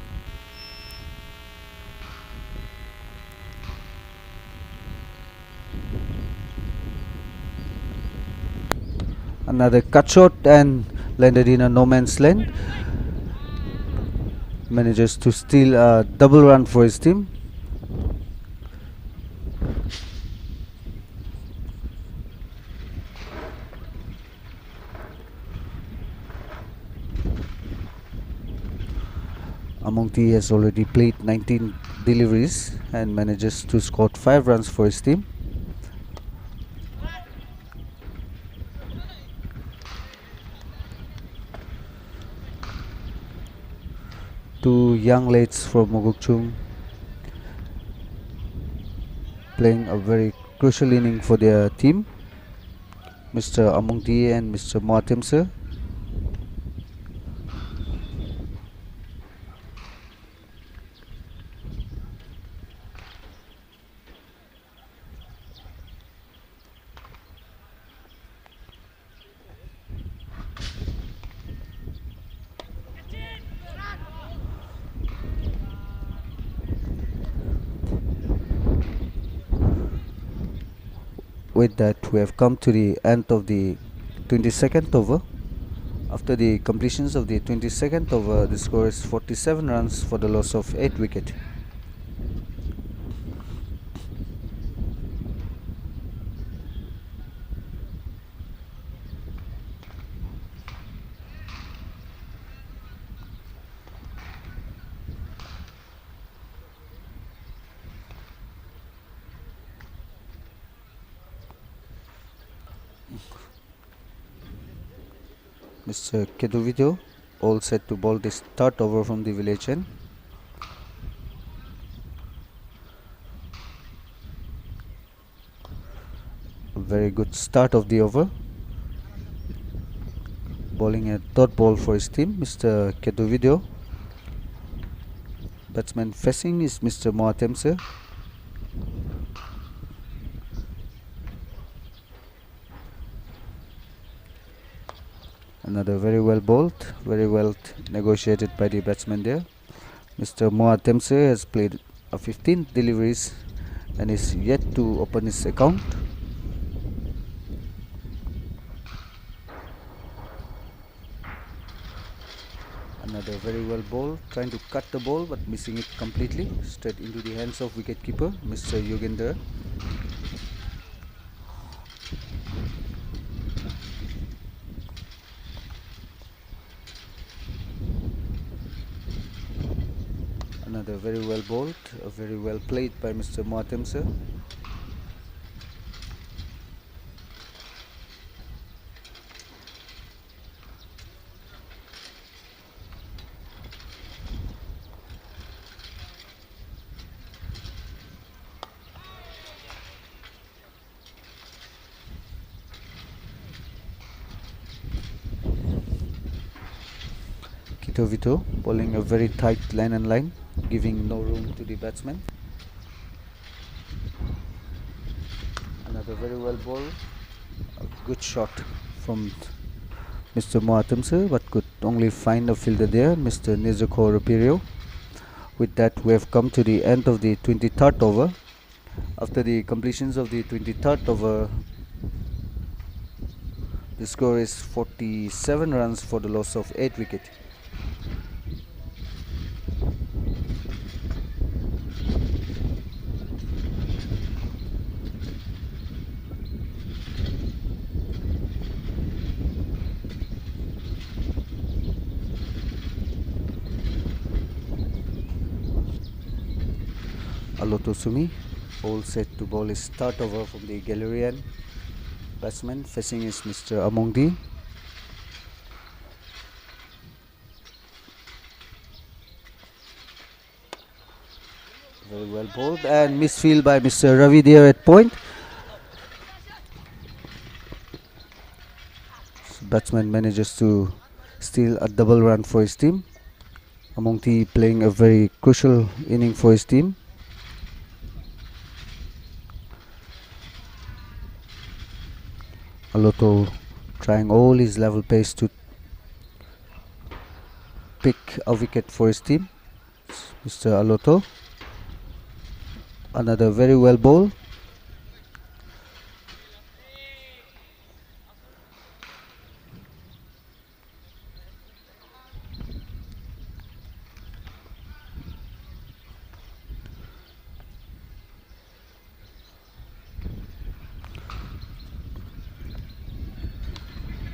Another cut shot and landed in a no man's land. Manages to steal a double run for his team. Amongti has already played 19 deliveries and manages to score 5 runs for his team. Two young lads from Mokokchung playing a very crucial inning for their team, Mr. Amongti and Mr. Moatemse. With that, we have come to the end of the 22nd over. After the completions of the 22nd over, the score is 47 runs for the loss of 8 wickets. Mr. Keduvito all set to bowl this third over from the village end. A very good start of the over. Bowling a dot ball for his team, Mr. Keduvito. Batsman facing is Mr. Moatemse. Another very well bowled, very well negotiated by the batsman there. Mr. Moatemse has played 15 deliveries and is yet to open his account. Another very well bowled, trying to cut the ball but missing it completely, straight into the hands of wicketkeeper Mr. Yogendra. Another very well bowled, very well played by Mr. Moatemse. Vito bowling a very tight line and line, giving no room to the batsman. Another very well bowled, a good shot from Mr. Moatemse, but could only find a fielder there, Mr. Nizuko Rupirio. With that, we have come to the end of the 23rd over. After the completions of the 23rd over, the score is 47 runs for the loss of 8 wickets. Aloto Sumi, all set to bowl his start over from the Galerian batsman. Facing is Mr. Amongdi. Very well bowled and misfield by Mr. Ravi there at point. So batsman manages to steal a double run for his team. Amongdi playing a very crucial inning for his team. Aloto trying all his level pace to pick a wicket for his team. Mr. Aloto. Another very well bowled.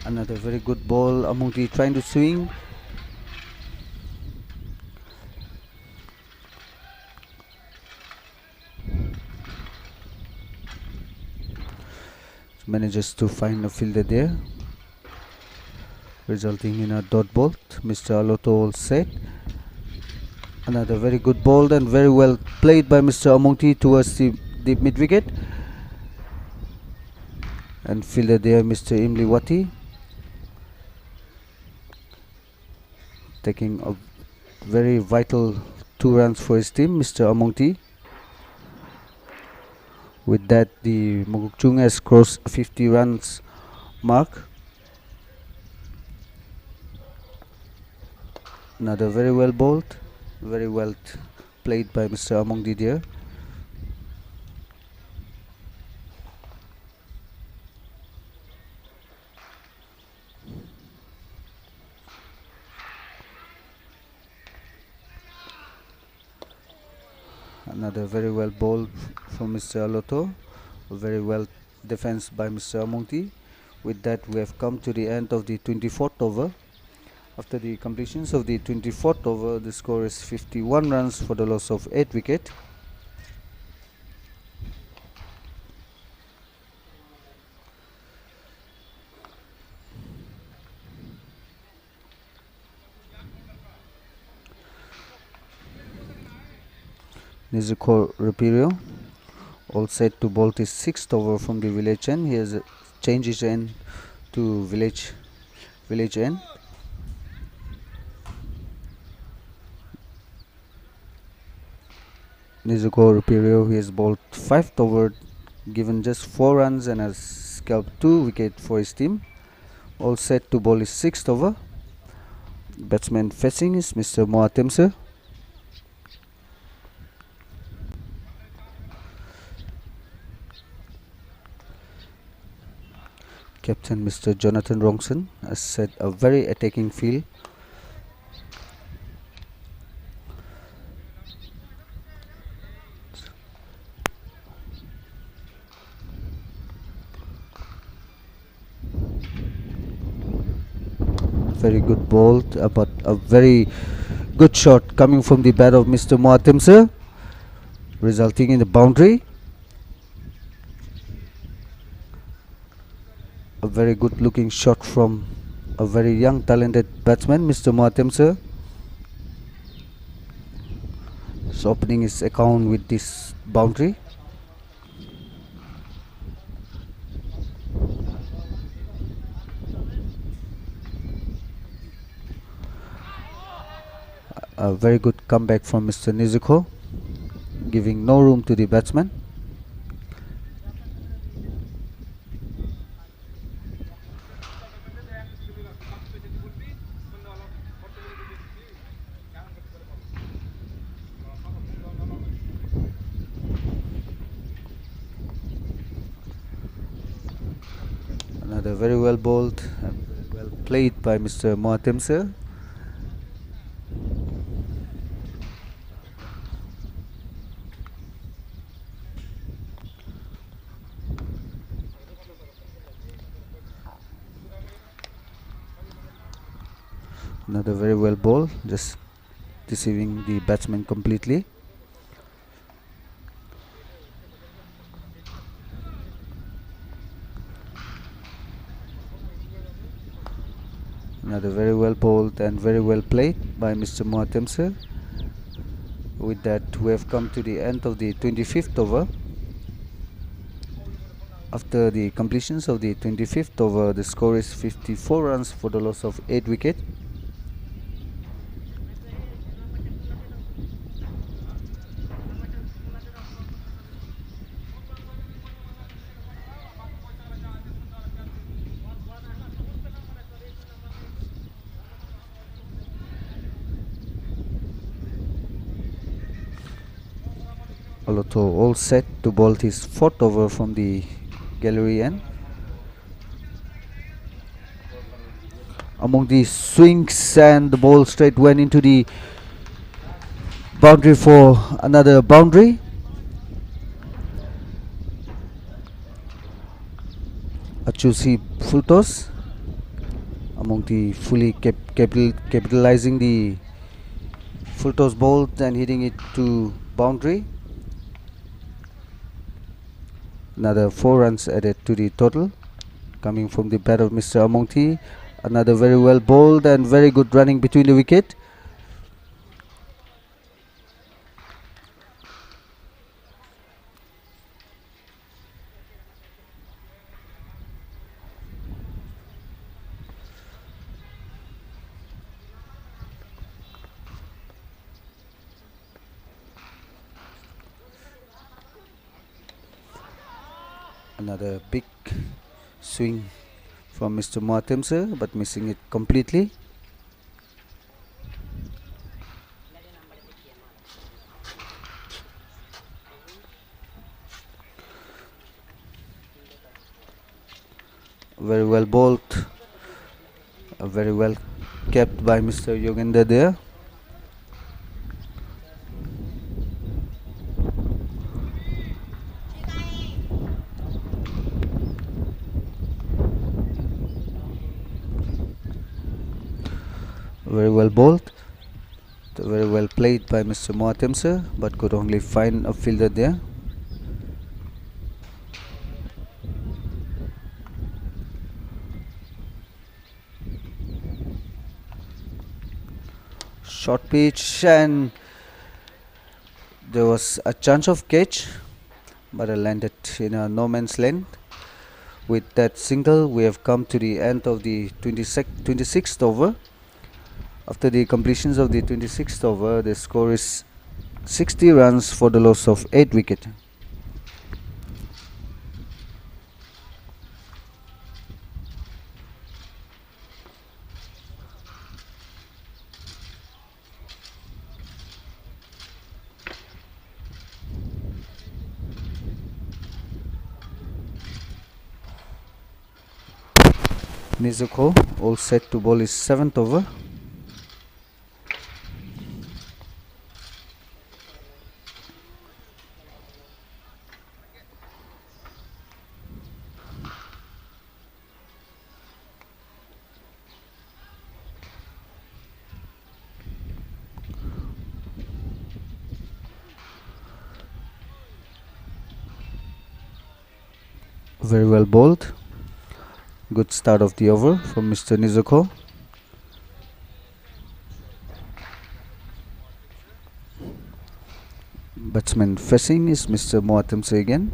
Another very good ball. Amongdi trying to swing. Manages to find a fielder there, resulting in a dot ball. Mr. Aloto all set. Another very good ball and very well played by Mr. Amongdi towards the mid wicket. And fielder there, Mr. Imliwati, taking a very vital 2 runs for his team, Mr. Amongdi. With that, the Mokokchung has crossed 50 runs mark. Another very well bowled, very well played by Mr. Amongdi there. Another very well bowled from Mr. Aloto. Very well defense by Mr. Amongdi. With that, we have come to the end of the 24th over. After the completions of the 24th over, the score is 51 runs for the loss of 8 wickets. Nizuko Rapirio all set to bolt his 6th over from the village end. He has changed his end to village end. Nizuko Rapirio, he has bowled 5th over, given just 4 runs and has scalped 2 wickets for his team. All set to bowl his 6th over. Batsman facing is Mr. Moatemse. Captain Mr. Jonathan Rongson has set a very attacking field. Very good ball, but a very good shot coming from the bat of Mr. Moatemse, resulting in the boundary. A very good looking shot from a very young talented batsman, Mr. Moatemse. So opening his account with this boundary. A very good comeback from Mr. Nizuko, giving no room to the batsman. Another very well bowled and well played by Mr. Moatemse. Another very well ball, just deceiving the batsman completely. Another very well bowled and very well played by Mr. Mohatemse. With that, we have come to the end of the 25th over. After the completions of the 25th over, the score is 54 runs for the loss of 8 wickets. Oloto all set to bowl his 4th over from the gallery end. Among the swings, and the ball straight went into the boundary for another boundary. A juicy full toss. Among the fully capitalizing the full toss ball and hitting it to boundary. Another 4 runs added to the total, coming from the bat of Mr. Amongti. Another very well bowled and very good running between the wicket. Another big swing from Mr. Mohatemse, but missing it completely. Very well bowled, very well kept by Mr. Yogender there. Very well bowled, very well played by Mr. Mohatemse, but could only find a fielder there. Short pitch, and there was a chance of catch, but it landed in a no man's land. With that single, we have come to the end of the 26th over. After the completions of the 26th over, the score is 60 runs for the loss of 8 wickets. Nizuko all set to bowl his 7th over. Very well bowled. Good start of the over from Mr. Nizuko. Batsman facing is Mr. Mohatemse again.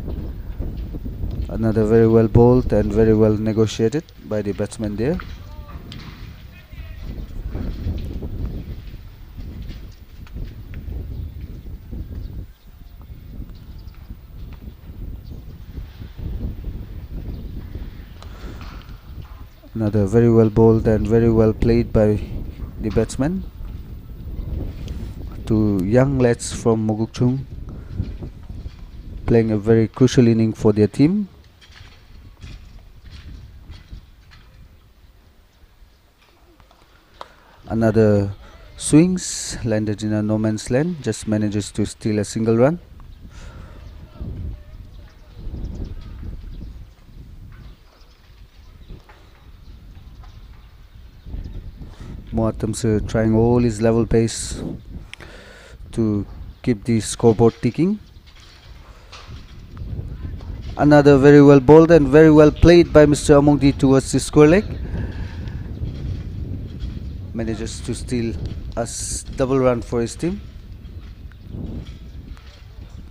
Another very well bowled and very well negotiated by the batsman there. Another very well bowled and very well played by the batsman. Two young lads from Mokokchung playing a very crucial inning for their team. Another swings, landed in a no man's land, just manages to steal a single run. Mohatemse trying all his level pace to keep the scoreboard ticking. Another very well bowled and very well played by Mr. Amongdi towards the square leg. manages to steal a double run for his team.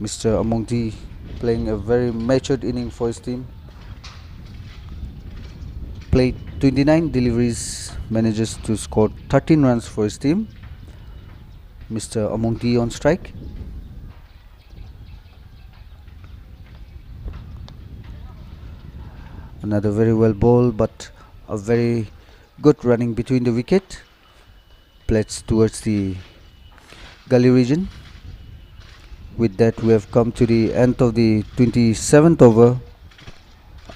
Mr. Amongdi playing a very matured inning for his team. Played 29 deliveries, manages to score 13 runs for his team. Mr. Amongdi on strike. Another very well ball, but a very good running between the wicket. Played towards the gully region. With that, we have come to the end of the 27th over.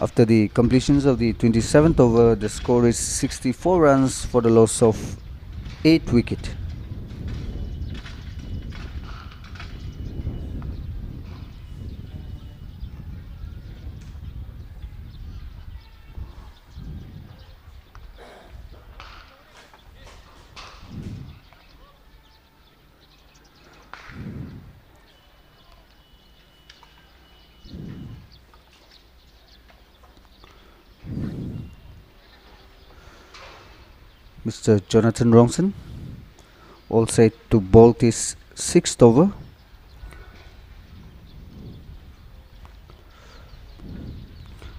After the completions of the 27th over, the score is 64 runs for the loss of 8 wickets. Mr. Jonathan Rongson all set to bolt his 6th over.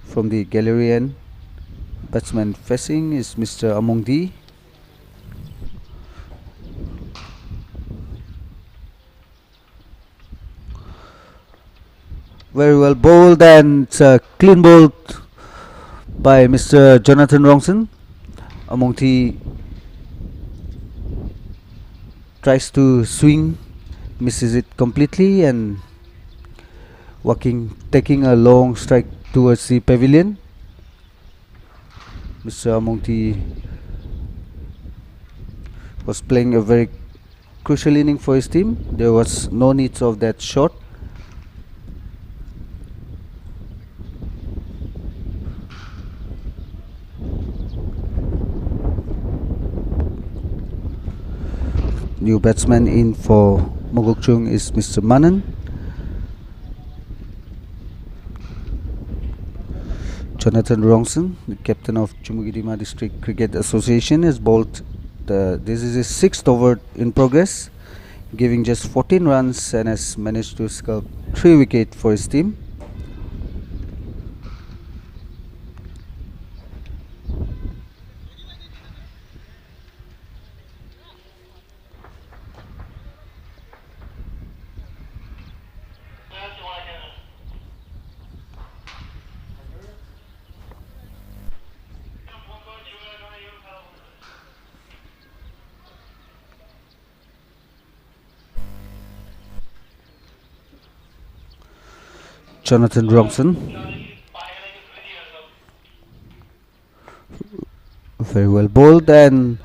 From the gallery end, batsman facing is Mr. Amongdi. Very well bowled, and it's a clean bowled by Mr. Jonathan Rongson. Amongdi tries to swing, misses it completely, and taking a long strike towards the pavilion. Mr. Amongdi was playing a very crucial inning for his team. There was no need of that shot. New batsman in for Mokokchung is Mr. Manan. Jonathan Rongson, the captain of Chumukedima District Cricket Association, has bowled this is his 6th over in progress, giving just 14 runs, and has managed to sculpt 3 wickets for his team. Jonathan Rongson, very well bowled, and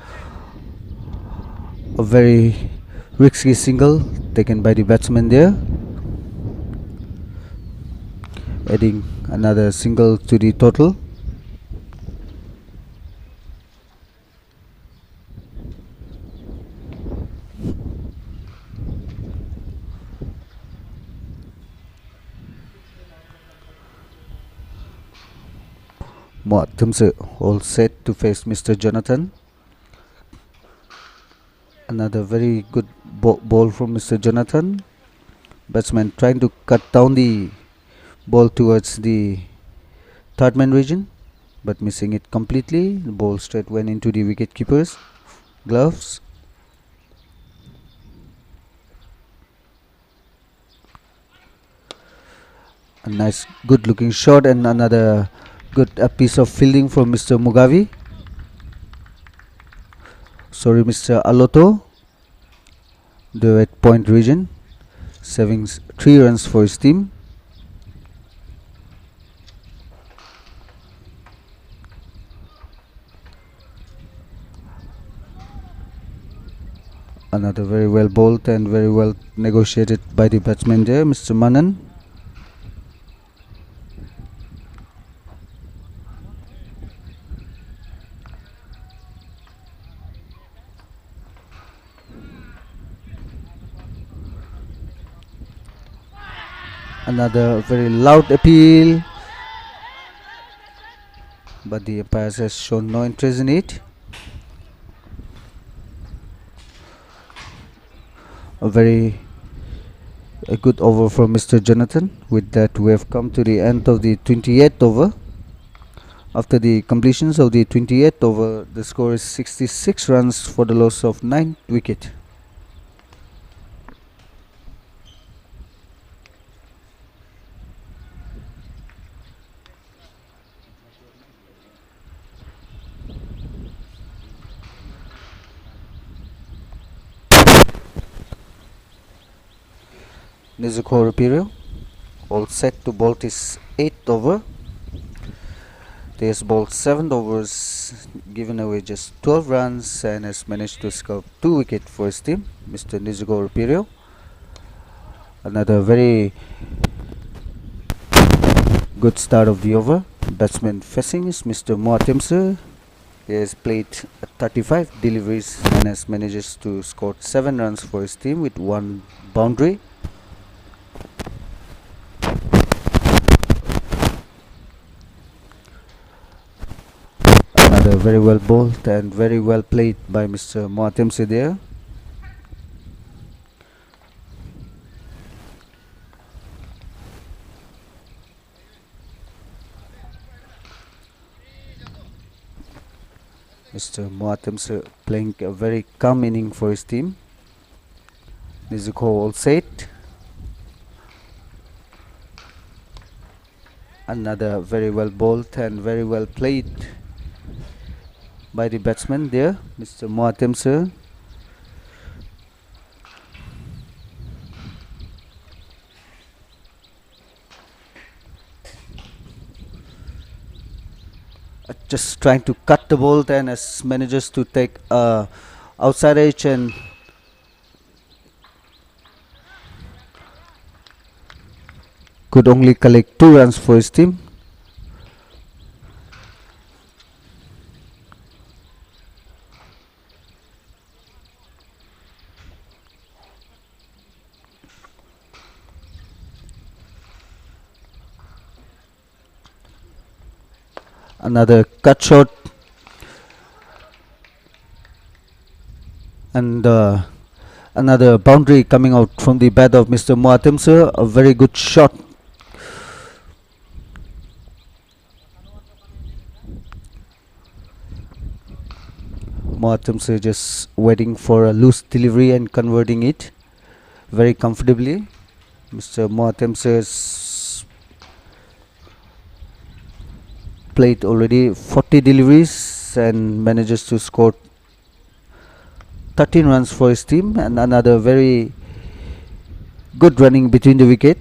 a very risky single taken by the batsman there, adding another single to the total. Tumse all set to face Mr. Jonathan. Another very good ball from Mr. Jonathan. Batsman trying to cut down the ball towards the third man region, but missing it completely. The ball straight went into the wicket keeper's gloves. A nice good looking shot, and another good piece of fielding from Mr. Mugavi. Sorry, Mr. Aloto. The at point region, saving 3 runs for his team. Another very well bowled and very well negotiated by the batsman there, Mr. Manan. Another very loud appeal, but the umpires has shown no interest in it. A good over from Mr. Jonathan. With that, we have come to the end of the 28th over. After the completions of the 28th over, the score is 66 runs for the loss of 9 wicket. Nizuko Rapirio, all set to bolt his 8th over. He has bowled 7 overs, given away just 12 runs, and has managed to score 2 wickets for his team, Mr. Nizuko Rapirio. Another very good start of the over. Batsman facing is Mr. Moatemse. He has played 35 deliveries and has managed to score 7 runs for his team with 1 boundary. Another very well bowled and very well played by Mr. Moatemse there. Mr. Moatemse playing a very calm inning for his team. Nizuko all set. Another very well bowled and very well played by the batsman there, Mr. Moatemse. Just trying to cut the ball and as manages to take outside edge and could only collect 2 runs for his team. Another cut shot and another boundary coming out from the bat of Mr. Moatemse. A very good shot. Moatemse just waiting for a loose delivery and converting it very comfortably. Mr. Moatemse played already 40 deliveries and manages to score 13 runs for his team, and another very good running between the wicket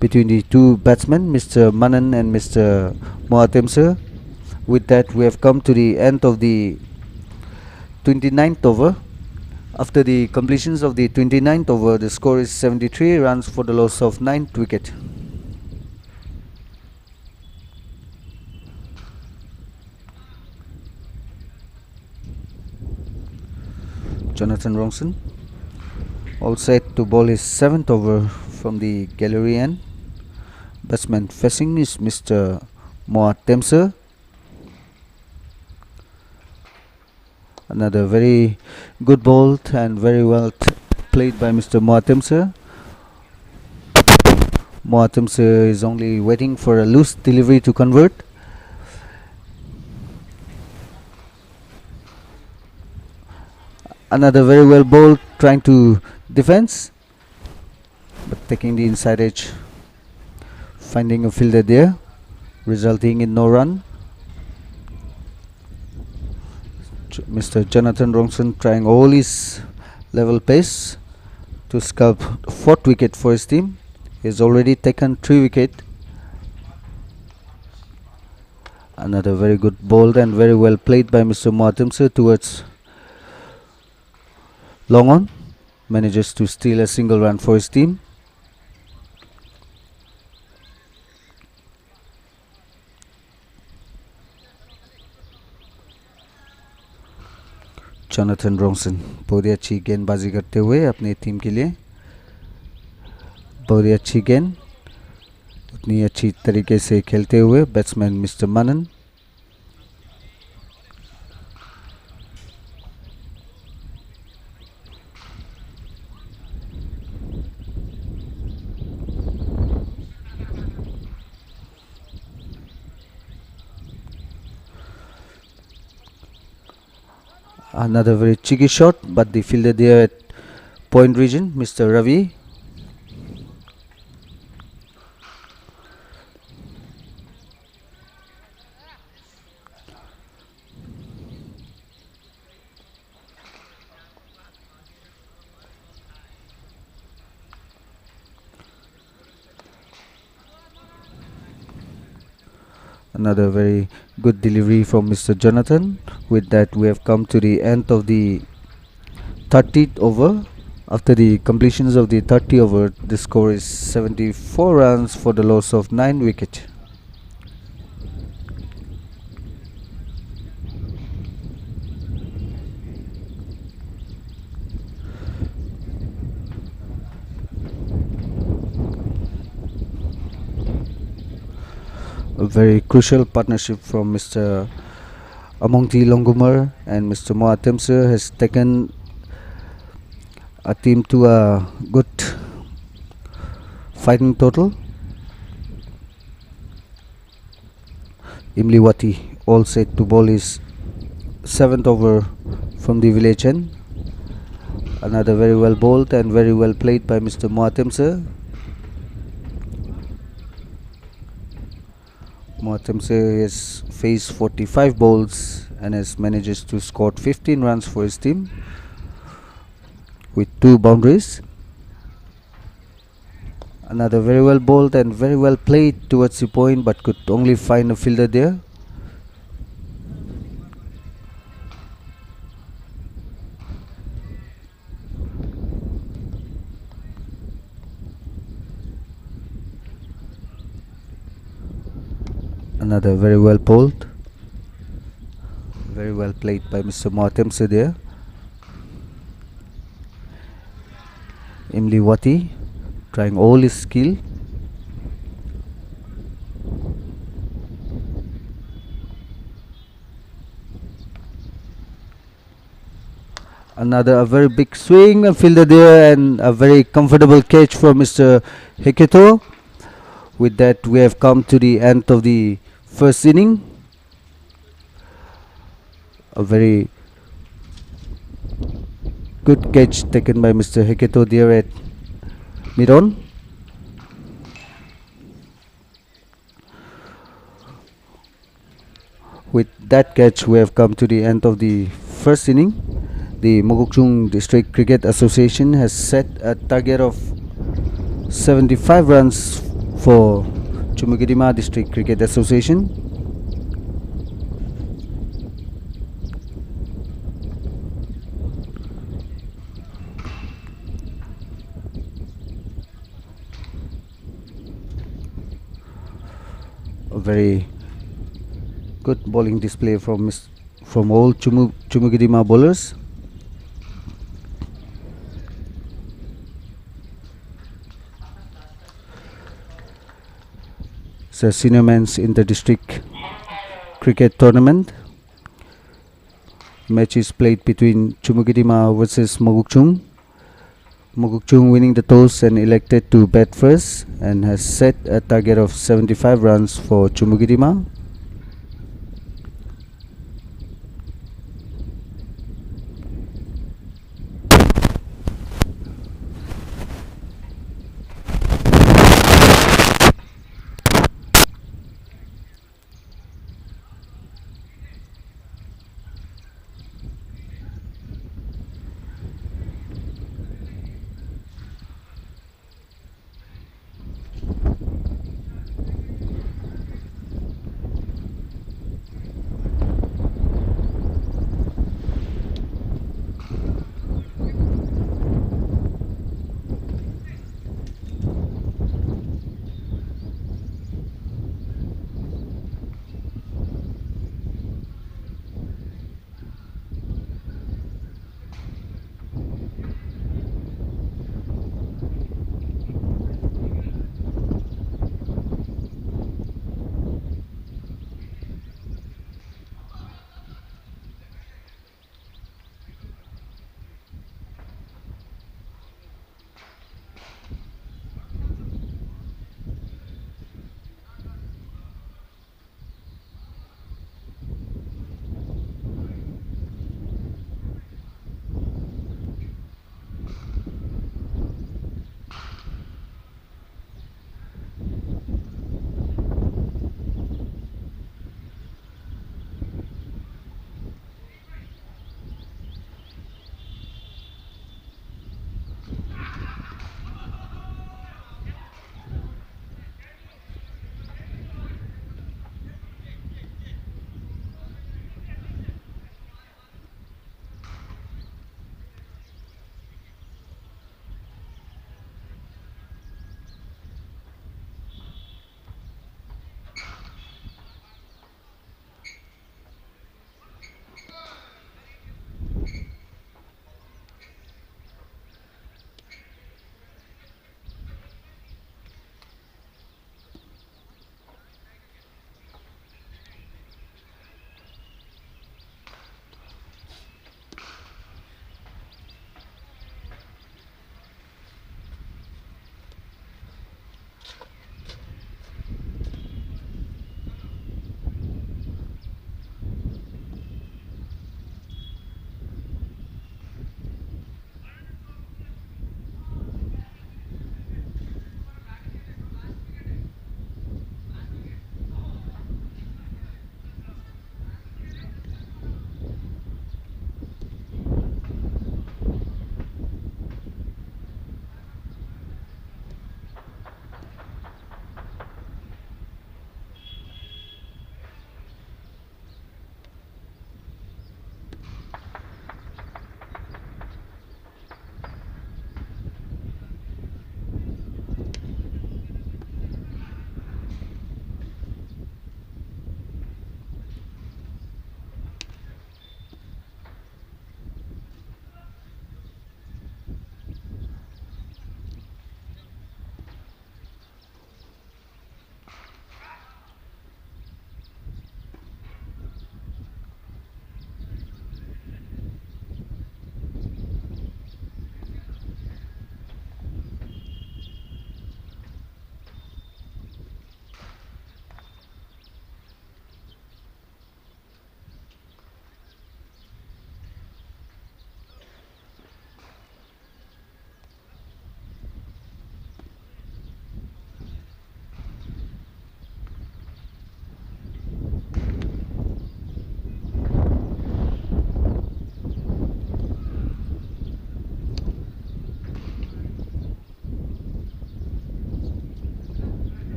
between the two batsmen, Mr. Manan and Mr. Moatemse. With that, we have come to the end of the 29th over. After the completions of the 29th over, the score is 73 runs for the loss of 9th wicket. Jonathan Rongson all set to bowl his 7th over from the gallery end. Batsman facing is Mr. Moatemse. Another very good ball and very well played by Mr. Moatemse. Moatemse is only waiting for a loose delivery to convert. Another very well bowled, trying to defense, but taking the inside edge, finding a fielder there, resulting in no run. Mr. Jonathan Rongson trying all his level pace to scalp 4th wicket for his team. He has already taken 3 wickets. Another very good bowled and very well played by Mr. Moatemse towards long on, manages to steal a single run for his team. Jonathan Ronson बहुत ही अच्छी गेंदबाजी करते हुए अपनी team के लिए बहुत ही अच्छी गेंद उतनी अच्छी तरीके से खेलते हुए batsman mister Manan Another very cheeky shot, but the fielder there at point region, Mr. Ravi. Another very good delivery from Mr. Jonathan. With that, we have come to the end of the 30th over. After the completions of the 30 over, the score is 74 runs for the loss of 9 wickets. A very crucial partnership from Mr. Amongti Longumar and Mr. Moatemse has taken a team to a good fighting total. Imliwati all set to bowl his 7th over from the village end. Another very well bowled and very well played by Mr. Moatemse. Moatemse has faced 45 bowls and has managed to score 15 runs for his team with 2 boundaries. Another very well bowled and very well played towards the point, but could only find a fielder there. Another very well bowled, very well played by Mr. Moatemse there. Imliwati trying all his skill. Another a very big swing, a fielder there, and a very comfortable catch from Mr. Heketo. With that, we have come to the end of the first inning. A very good catch taken by Mr. Heketo there at mid-on. With that catch, we have come to the end of the first inning. The Mokokchung District Cricket Association has set a target of 75 runs for Chumukedima District Cricket Association. A very good bowling display from all Chumukedima bowlers. It's a senior men's inter-district cricket tournament. Match is played between Chumukedima versus Mokokchung. Mokokchung winning the toss and elected to bat first and has set a target of 75 runs for Chumukedima.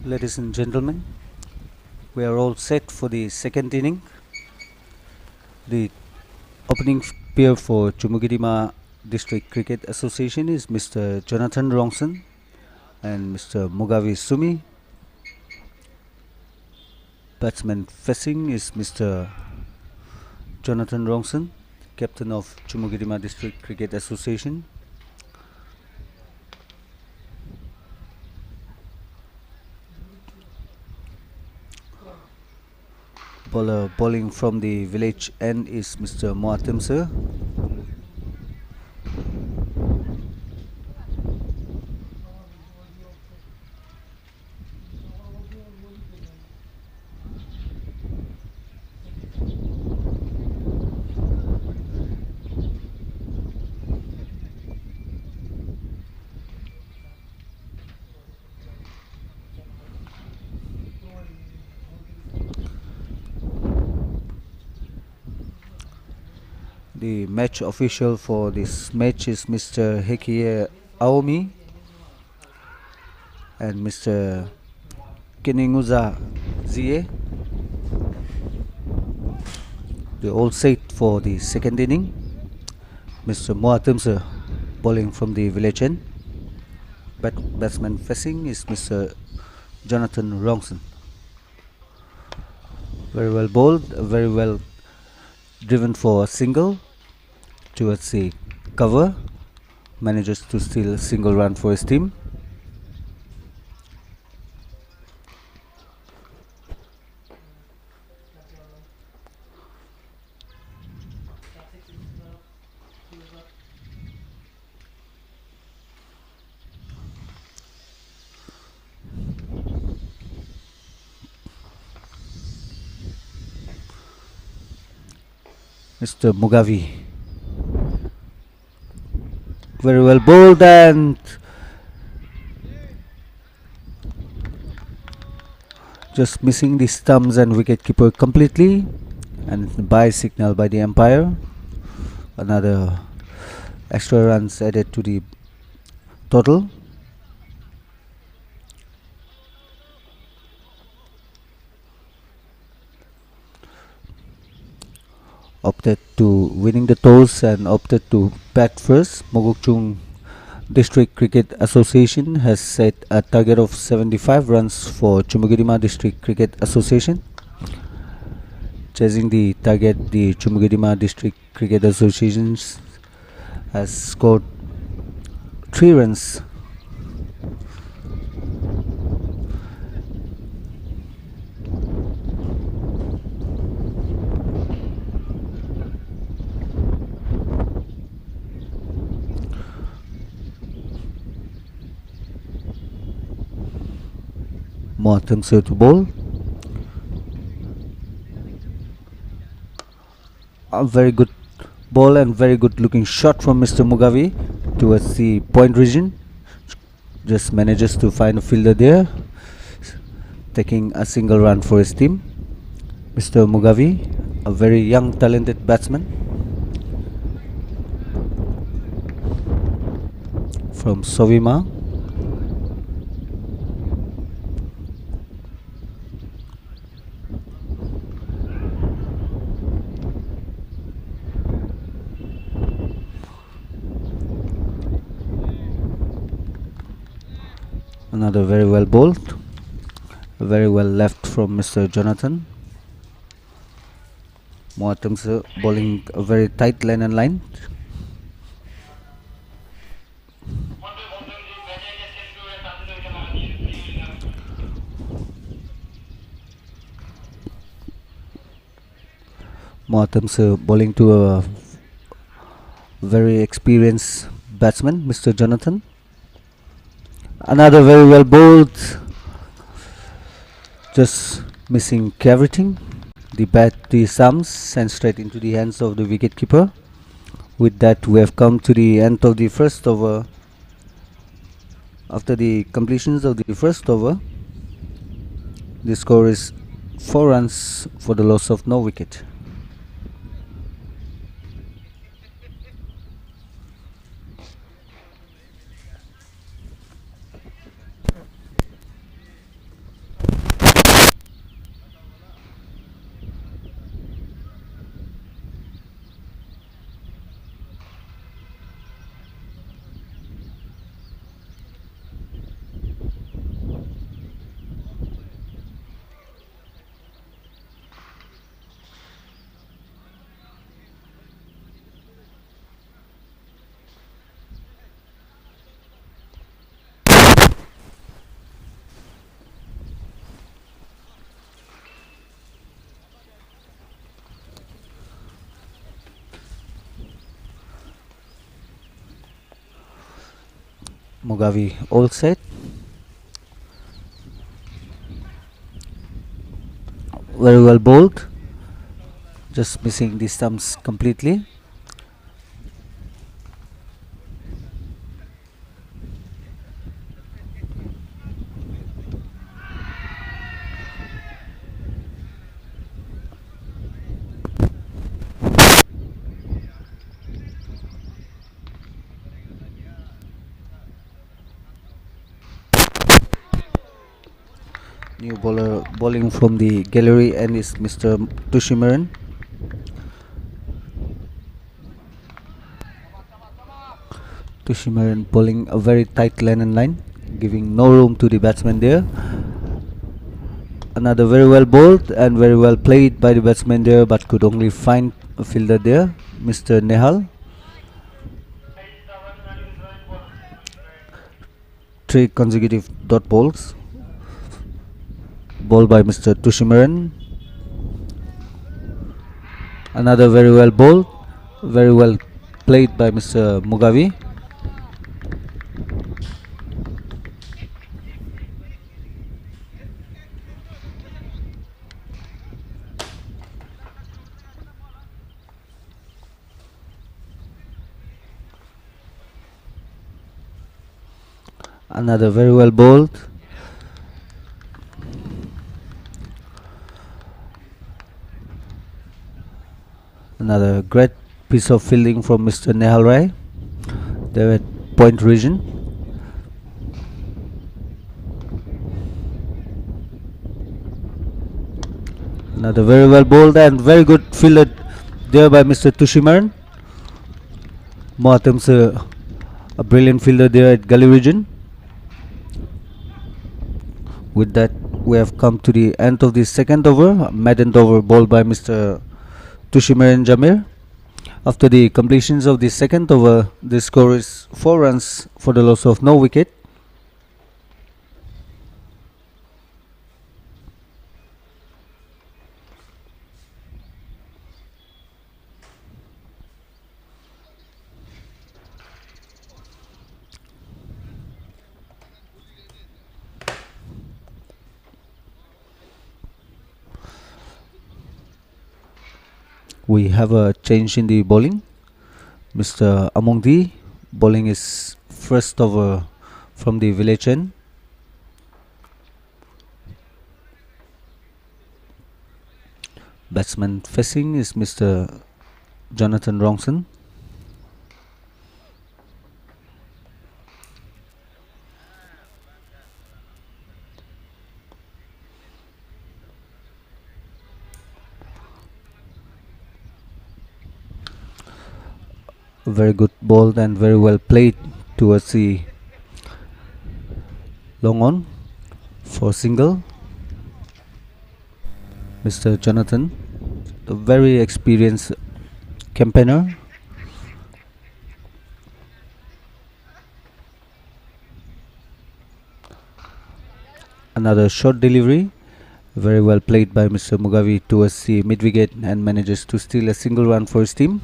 ladies and gentlemen. We are all set for the second inning. The opening pair for Chumukedima District Cricket Association is Mr. Jonathan Rongson and Mr. Mugavi Sumi. Batsman facing is Mr. Jonathan Rongson, captain of Chumukedima District Cricket Association. Bowler bowling from the village end is Mr. Moatimsa. The match official for this match is Mr. Hekie Aomi and Mr. Kininguza Zie. They all set for the second inning. Mr. Moatimsa bowling from the village end. Batsman facing is Mr. Jonathan Rongson. Very well bowled, very well driven for a single towards the cover. Manages to steal a single run for his team. Mr. Mugavi. Very well bowled and just missing the stumps and wicketkeeper completely, and bye signal by the umpire. Another extra runs added to the total. Opted to winning the toss and opted to bat first. Mokokchung District Cricket Association has set a target of 75 runs for Chumukedima District Cricket Association. Chasing the target, the Chumukedima District Cricket Association has scored 3 runs. Moatimsa to bowl. A very good ball and very good looking shot from Mr. Mugavi towards the point region. Just manages to find a fielder there, taking a single run for his team. Mr. Mugavi, a very young talented batsman from Sovima. Another very well bowled, very well left from Mr. Jonathan. Moatimsa bowling a very tight line and line. Moatimsa bowling to a very experienced batsman, Mr. Jonathan. Another very well bowled, just missing everything. The bat, the stumps sent straight into the hands of the wicketkeeper. With that, we have come to the end of the first over. After the completions of the first over, the score is 4 runs for the loss of no wicket. Mugavi all set. Very well bowled. Just missing the stumps completely. New bowler bowling from the gallery and is Mr. Tushimaran. Tushimaran bowling a very tight line and line, giving no room to the batsman there. Another very well bowled and very well played by the batsman there, but could only find a fielder there, Mr. Nehal. 3 consecutive dot balls bowled by Mr. Tushimaran. Another very well bowled, very well played by Mr. Mugavi. Another very well bowled. Another great piece of fielding from Mr. Nehal Rai. They're at point region. Another very well bowled and very good fielded there by Mr. Tushimaran. Mohatem's a brilliant fielder there at gully region. With that, we have come to the end of the second over. Maiden over bowled by Mr. Tushimaran Jamir. After the completions of the second over, the score is 4 runs for the loss of no wicket. We have a change in the bowling. Mr. Amongdi bowling his first over from the village end. Batsman facing is Mr. Jonathan Rongson. Very good ball and very well played towards the long on for single. Mr. Jonathan, a very experienced campaigner. Another short delivery, very well played by Mr. Mugavi towards the mid wicket and manages to steal a single run for his team.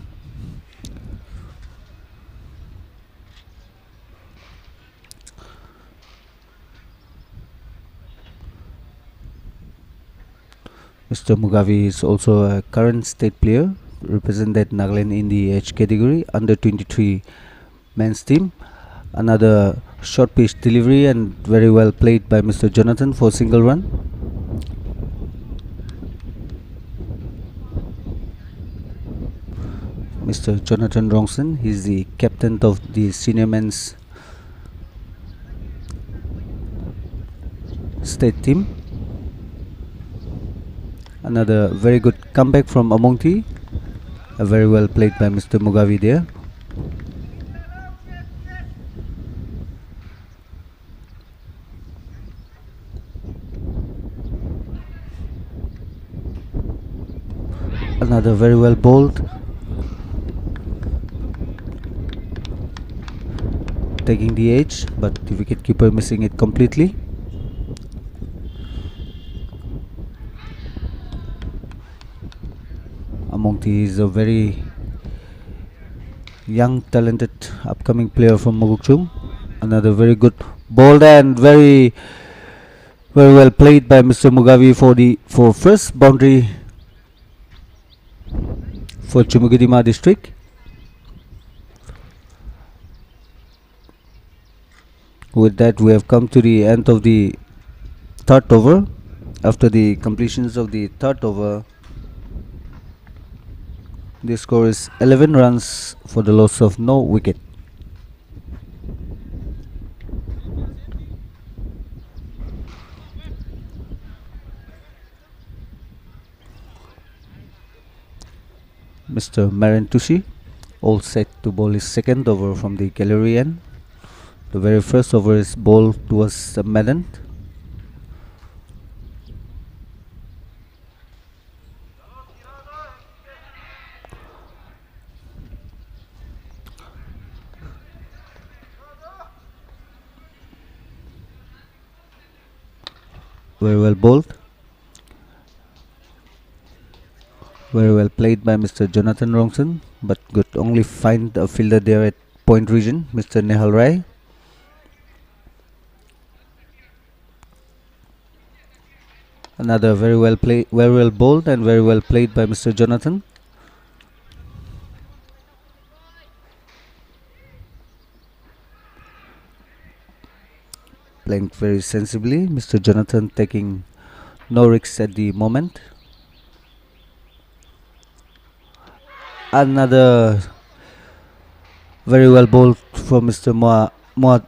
Mr. Mugavi is also a current state player, represented Nagaland in the age category under 23 men's team. Another short pitch delivery and very well played by Mr. Jonathan for single run. Mr. Jonathan Rongson, he is the captain of the senior men's state team. Another very good comeback from Amongti, very well played by Mr. Mugavi there. Another very well bowled, taking the edge, but the wicketkeeper missing it completely. Amongti is a very young, talented, upcoming player from Mokokchung Another very good ball and very well played by Mr. Mugabe for first boundary for Chumukedima district. With that, we have come to the end of the third over. After the completions of the third over, the score is 11 runs for the loss of no wicket. Mr. Marentushi all set to bowl his second over from the gallery end. The very first over is bowled towards the Madan. Very well bowled. Very well played by Mr. Jonathan Rongson, but could only find a fielder there at point region, Mr. Nehal Rai. Another very well bowled and very well played by Mr. Jonathan. Playing very sensibly, Mr. Jonathan taking no risks at the moment. Another very well bowled from Mr. Moa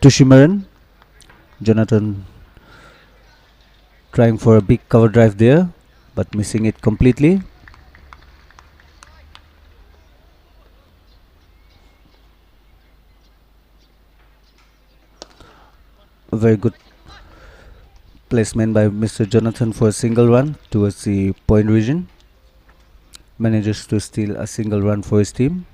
Tushimaran. Jonathan trying for a big cover drive there, but missing it completely. A very good placement by Mr. Jonathan for a single run towards the point region. Manages to steal a single run for his team.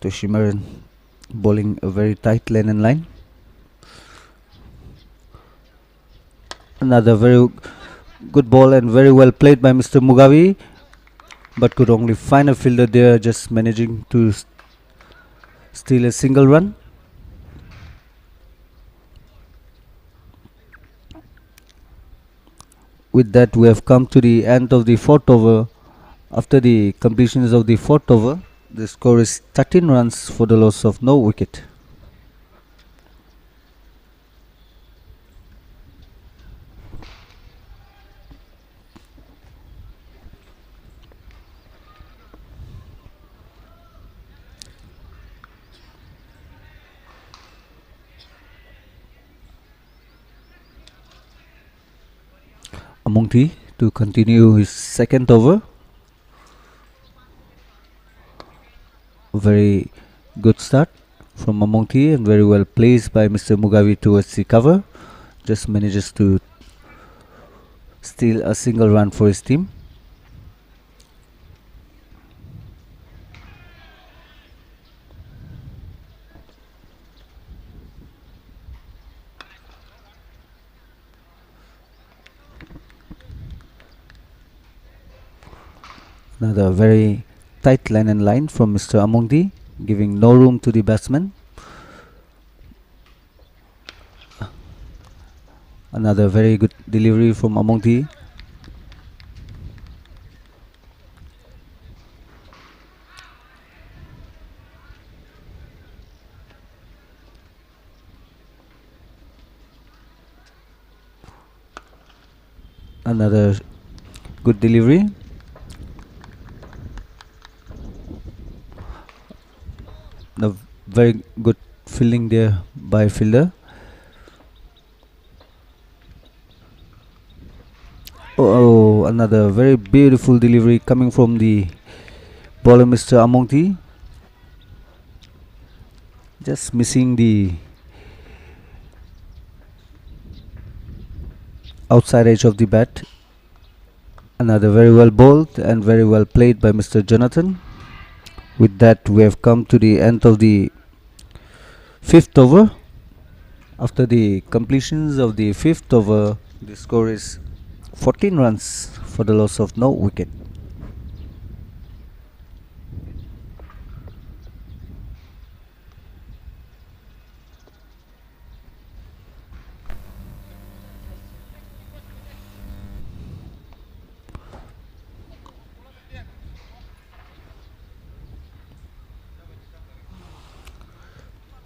Toshimaran bowling a very tight lane and line. Another very good ball and very well played by Mr. Mugabe, but could only find a fielder there, just managing to steal a single run. With that, we have come to the end of the fourth over. After the completions of the fourth over, the score is 13 runs for the loss of no wicket. Amongti to continue his second over. Very good start from Amongti and very well placed by Mr. Mugabe towards the cover. Just manages to steal a single run for his team. Another very tight line and line from Mr. Amongdi, giving no room to the batsman. Another very good delivery from Amongdi. Another good delivery. A very good fielding there by fielder. Oh, another very beautiful delivery coming from the bowler Mr. Amongti. Just missing the outside edge of the bat. Another very well bowled and very well played by Mr. Jonathan. With that, we have come to the end of the fifth over. After the completions of the fifth over, the score is 14 runs for the loss of no wicket.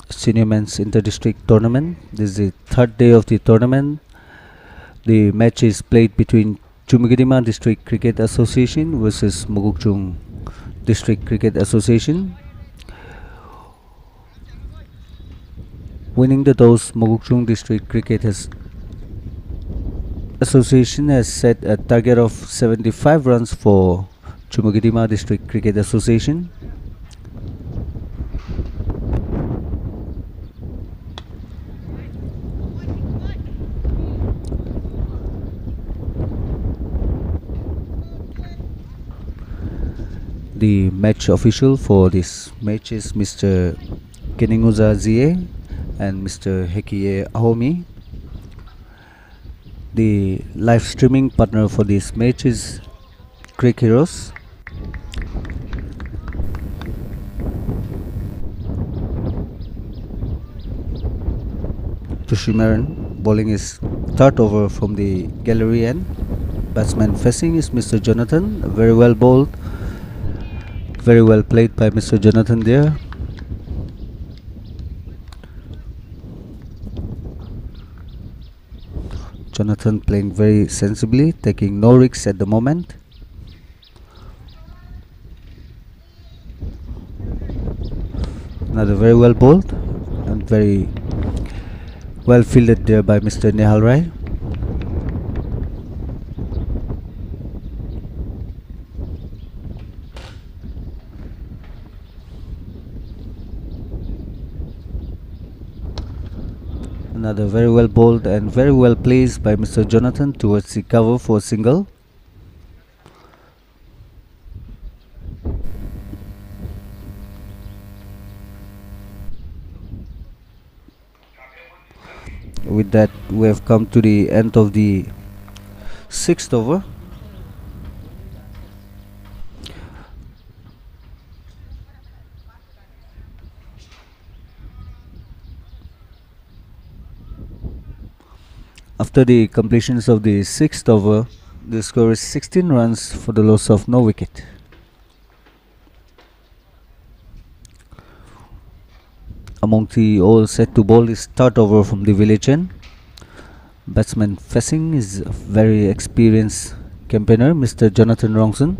Senior Men's Inter-District Tournament. This is the third day of the tournament. The match is played between Chumukedima District Cricket Association versus Mokokchung District Cricket Association. Winning the toss, Mokokchung District Cricket Association has set a target of 75 runs for Chumukedima District Cricket Association. The match official for this match is Mr. Keninguza Zie and Mr. Hekie Ahomi. The live streaming partner for this match is Creek Heroes. Tushimaran bowling is third over from the gallery end. Batsman facing is Mr. Jonathan. Very well bowled. Very well played by Mr. Jonathan there. Jonathan playing very sensibly, taking no risks at the moment. Another very well bowled and very well fielded there by Mr. Nehal Rai. Another very well bowled and very well placed by Mr. Jonathan towards the cover for a single. With that, we have come to the end of the sixth over. After the completions of the sixth over, the score is 16 runs for the loss of no wicket. Among the all set to bowl is third over from the village end. Batsman facing is a very experienced campaigner, Mr. Jonathan Rongson,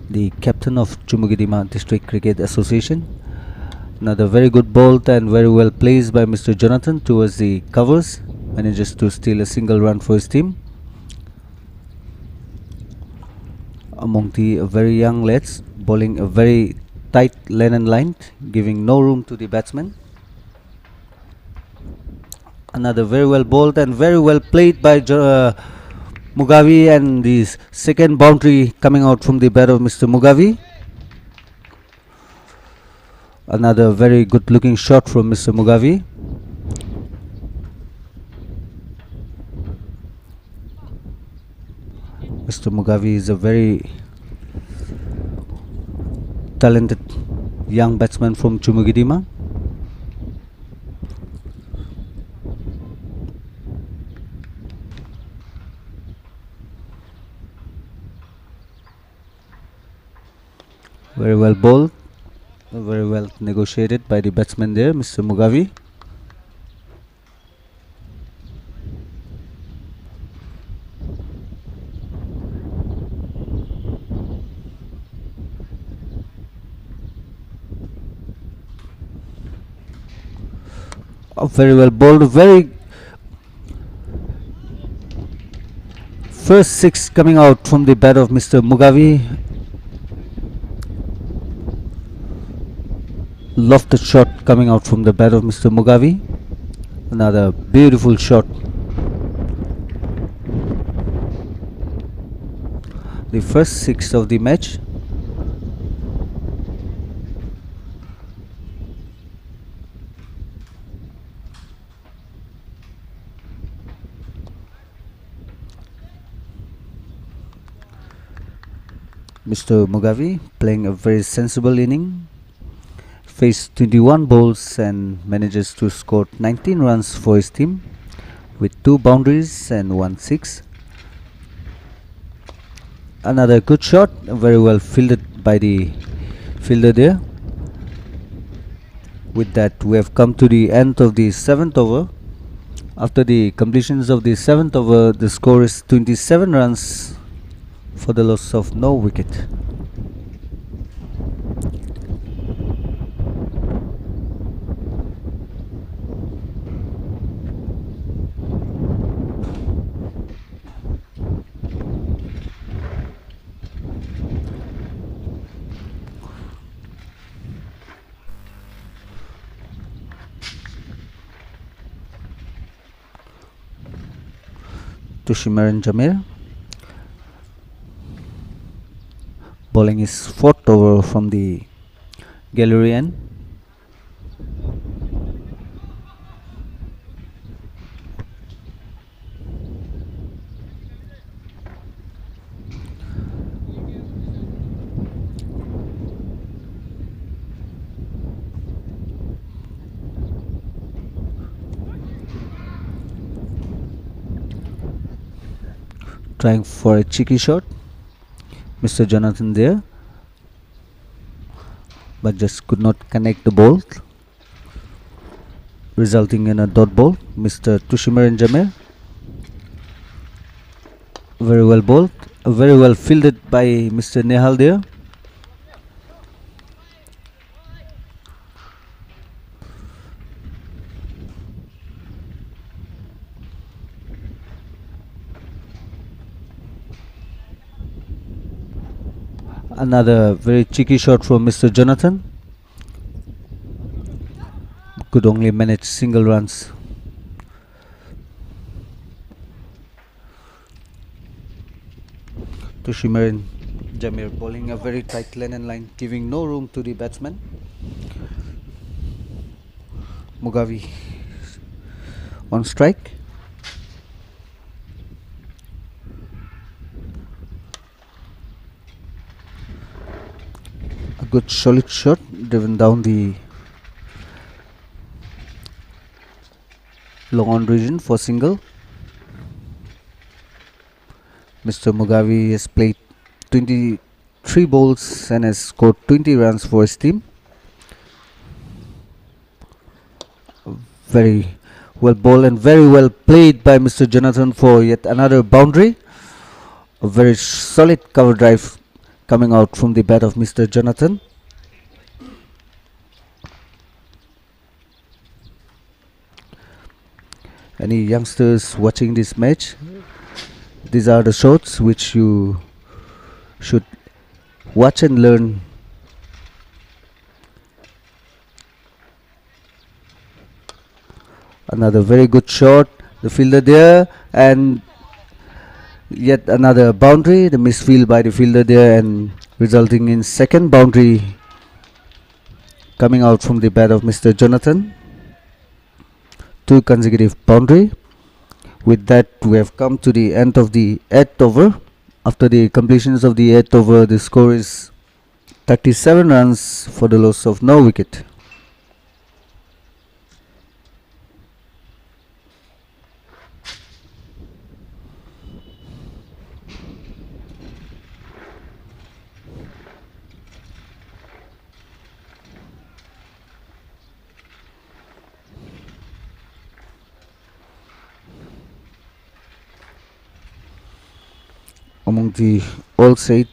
the captain of Chumukedima District Cricket Association. Another very good ball and very well placed by Mr. Jonathan towards the covers. Manages to steal a single run for his team. Among the very young lads, bowling a very tight lane and line, giving no room to the batsman. Another very well bowled and very well played by Mugavi, and the second boundary coming out from the bat of Mr. Mugavi. Another very good looking shot from Mr. Mugavi. Mr. Mugavi is a very talented young batsman from Chumukedima. Very well bowled, very well negotiated by the batsman there, Mr. Mugavi. Very well bowled, very first six coming out from the bat of Mr. Mugavi. Lofted shot coming out from the bat of Mr. Mugavi. Another beautiful shot. the first 6 of the match. Mr. Mugavi playing a very sensible inning, faced 21 balls and manages to score 19 runs for his team with 2 boundaries and 1 6. Another good shot, very well fielded by the fielder there. With that, we have come to the end of the 7th over. After the completions of the 7th over, the score is 27 runs for the loss of no wicket. To Shimmer and Jamir, bowling his 4th over from the gallery end. Trying for a cheeky shot, Mr. Jonathan there, but just could not connect the ball, resulting in a dot ball. Mr. Tushimer and Jamir, very well bowled, very well fielded by Mr. Nehal there. Another very cheeky shot from Mr. Jonathan. Could only manage single runs. To Shimmer and Jamir bowling a very tight lane and line, giving no room to the batsman. Mugavi on strike. A good solid shot driven down the long on region for single. Mr. Mugavi has played 23 balls and has scored 20 runs for his team. Very well bowled and very well played by Mr. Jonathan for yet another boundary. A very solid cover drive coming out from the bat of Mr. Jonathan. Any youngsters watching this match, these are the shots which you should watch and learn. Another very good shot, the fielder there, and yet another boundary, the misfield by the fielder there, and resulting in second boundary coming out from the bat of Mr. Jonathan. 2 consecutive boundary. With that, we have come to the end of the 8th over. After the completions of the 8th over, the score is 37 runs for the loss of no wicket. Among the all set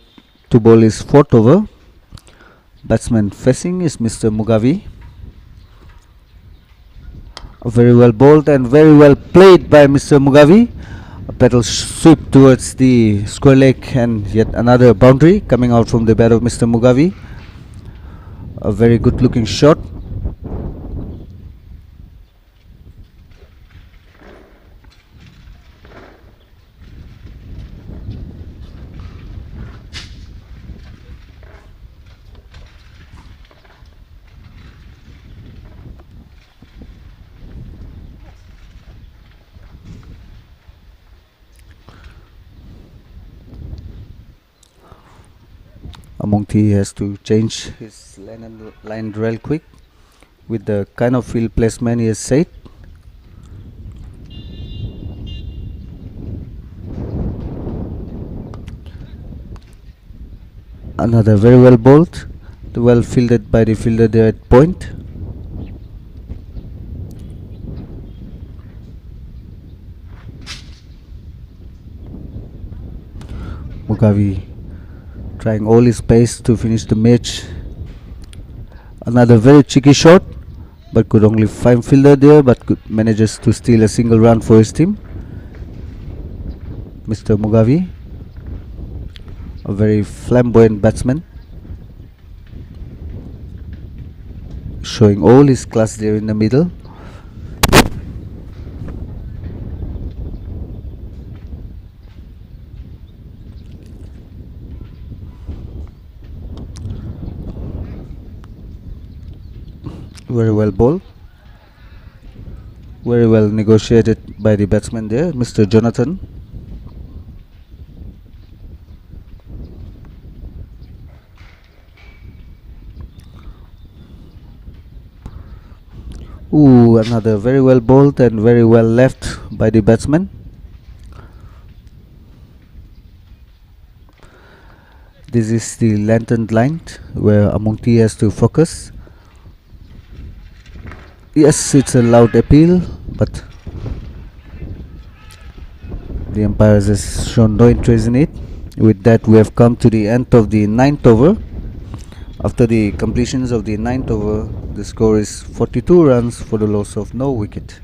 to bowl is 4th over. Batsman facing is Mr. Mugavi. Very well bowled and very well played by Mr. Mugavi. A pedal sweep towards the square leg and yet another boundary coming out from the bat of Mr. Mugavi. A very good looking shot. Amongti has to change his line real quick with the kind of field placement he has said. Another very well bowled, well fielded by the fielder there at point. Mugavi trying all his pace to finish the match. Another very cheeky shot, but could only find fielder there, but manages to steal a single run for his team. Mr. Mugavi, a very flamboyant batsman, showing all his class there in the middle. Very well bowled. Very well negotiated by the batsman there, Mr. Jonathan. Ooh, another very well bowled and very well left by the batsman. This is the lantern line where Amongti has to focus. Yes, it's a loud appeal, but the umpires has shown no interest in it. With that, we have come to the end of the 9th over. After the completions of the 9th over, the score is 42 runs for the loss of no wicket.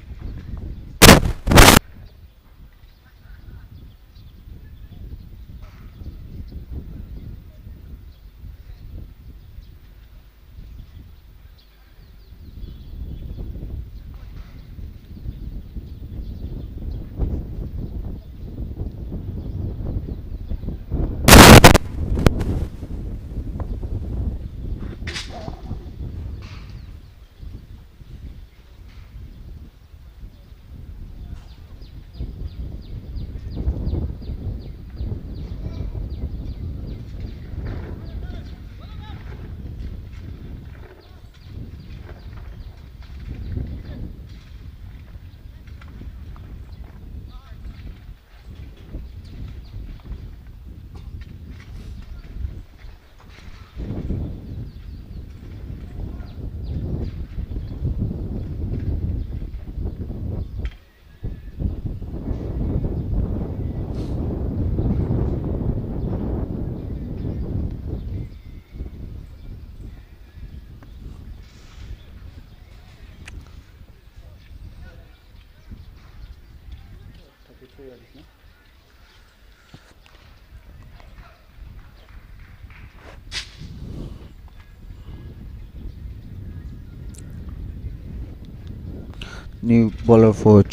New bowler for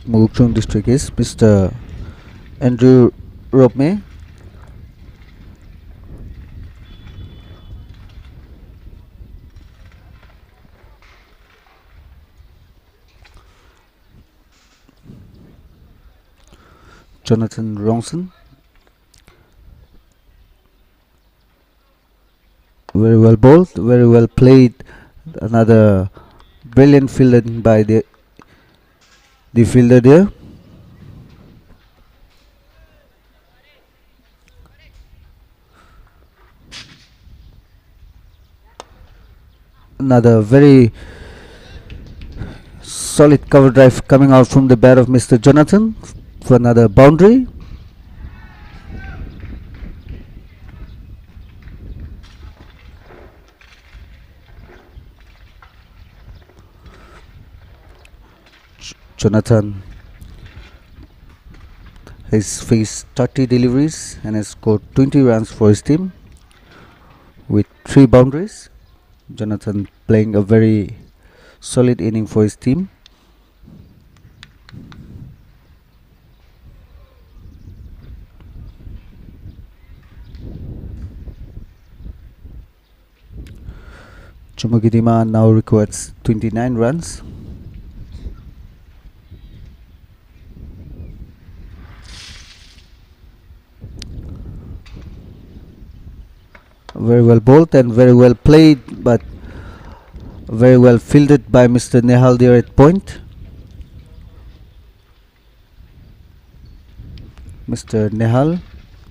Mokokchung district is Mr. Andrew Robme. Jonathan Ronson. Very well bowled, very well played. Another brilliant fielding by the fielder there. Another very solid cover drive coming out from the bat of Mr. Jonathan for another boundary. Jonathan has faced 30 deliveries and has scored 20 runs for his team with 3 boundaries. Jonathan playing a very solid inning for his team. Chumukedima now records 29 runs. Very well bowled and very well played, but very well fielded by Mr. Nehal there at point. Mr. Nehal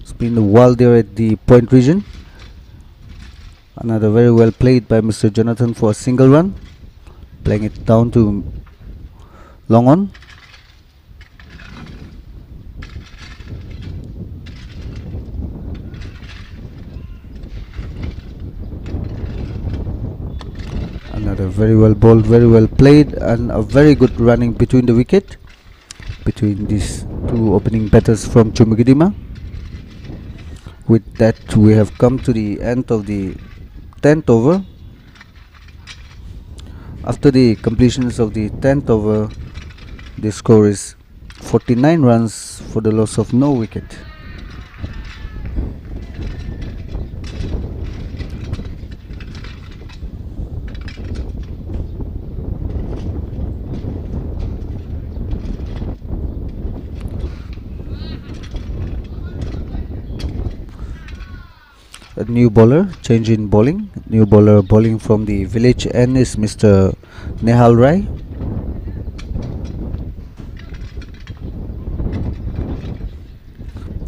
has been well there at the point region. Another very well played by Mr. Jonathan for a single run, playing it down to long on. Another very well bowled, very well played, and a very good running between the wicket between these two opening batters from Chumukedima. With that, we have come to the end of the 10th over. After the completions of the 10th over, the score is 49 runs for the loss of no wicket. A new bowler, change in bowling. New bowler bowling from the village end is Mr. Nehal Rai.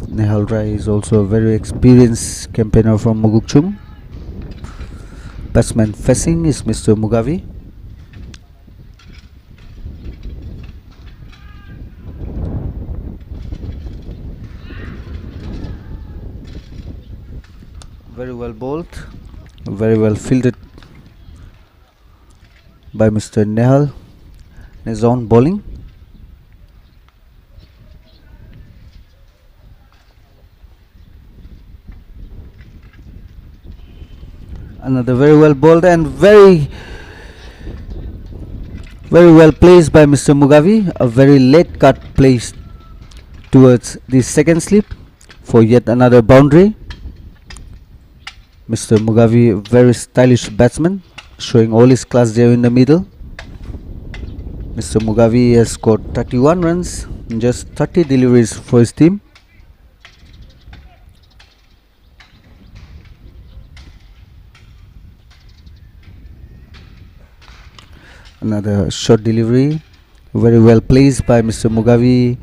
Nehal Rai is also a very experienced campaigner from Mokokchung. Batsman facing is Mr. Mugavi. Very well bowled, very well fielded by Mr. Nehal in his own bowling. Another very well bowled and very well placed by Mr. Mugavi. A very late cut placed towards the second slip for yet another boundary. Mr. Mugavi, very stylish batsman, showing all his class there in the middle. Mr. Mugavi has scored 31 runs in just 30 deliveries for his team. Another short delivery, very well placed by Mr. Mugavi,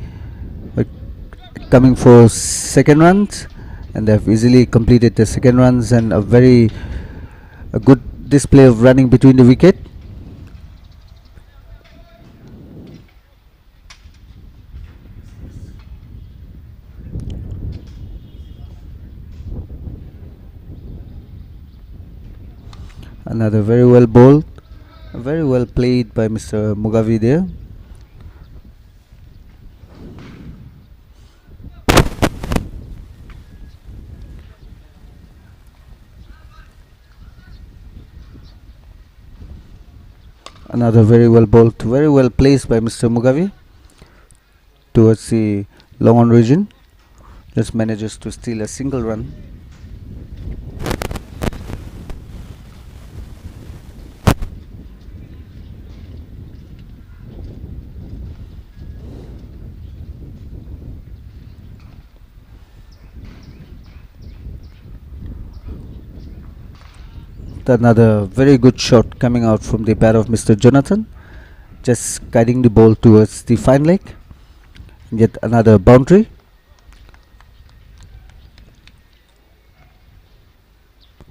coming for second runs, and they have easily completed the second runs, and a good display of running between the wicket. Another very well bowled, very well played by Mr. Mugavi there. Another very well bowled, very well placed by Mr. Mugavi towards the long on region. Just manages to steal a single run. Another very good shot coming out from the bat of Mr. Jonathan, just guiding the ball towards the fine leg. Yet another boundary.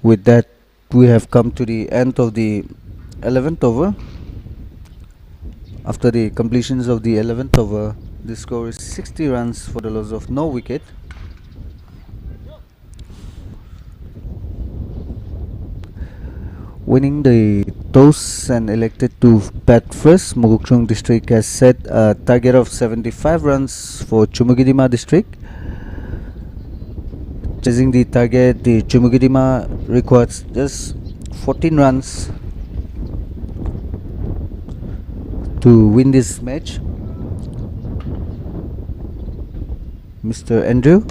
With that, we have come to the end of the 11th over. After the completions of the 11th over, the score is 60 runs for the loss of no wicket. Winning the toss and elected to bat first, Mokokchung district has set a target of 75 runs for Chumukedima district. Chasing the target, the Chumukedima requires just 14 runs to win this match. Mr. Andrew,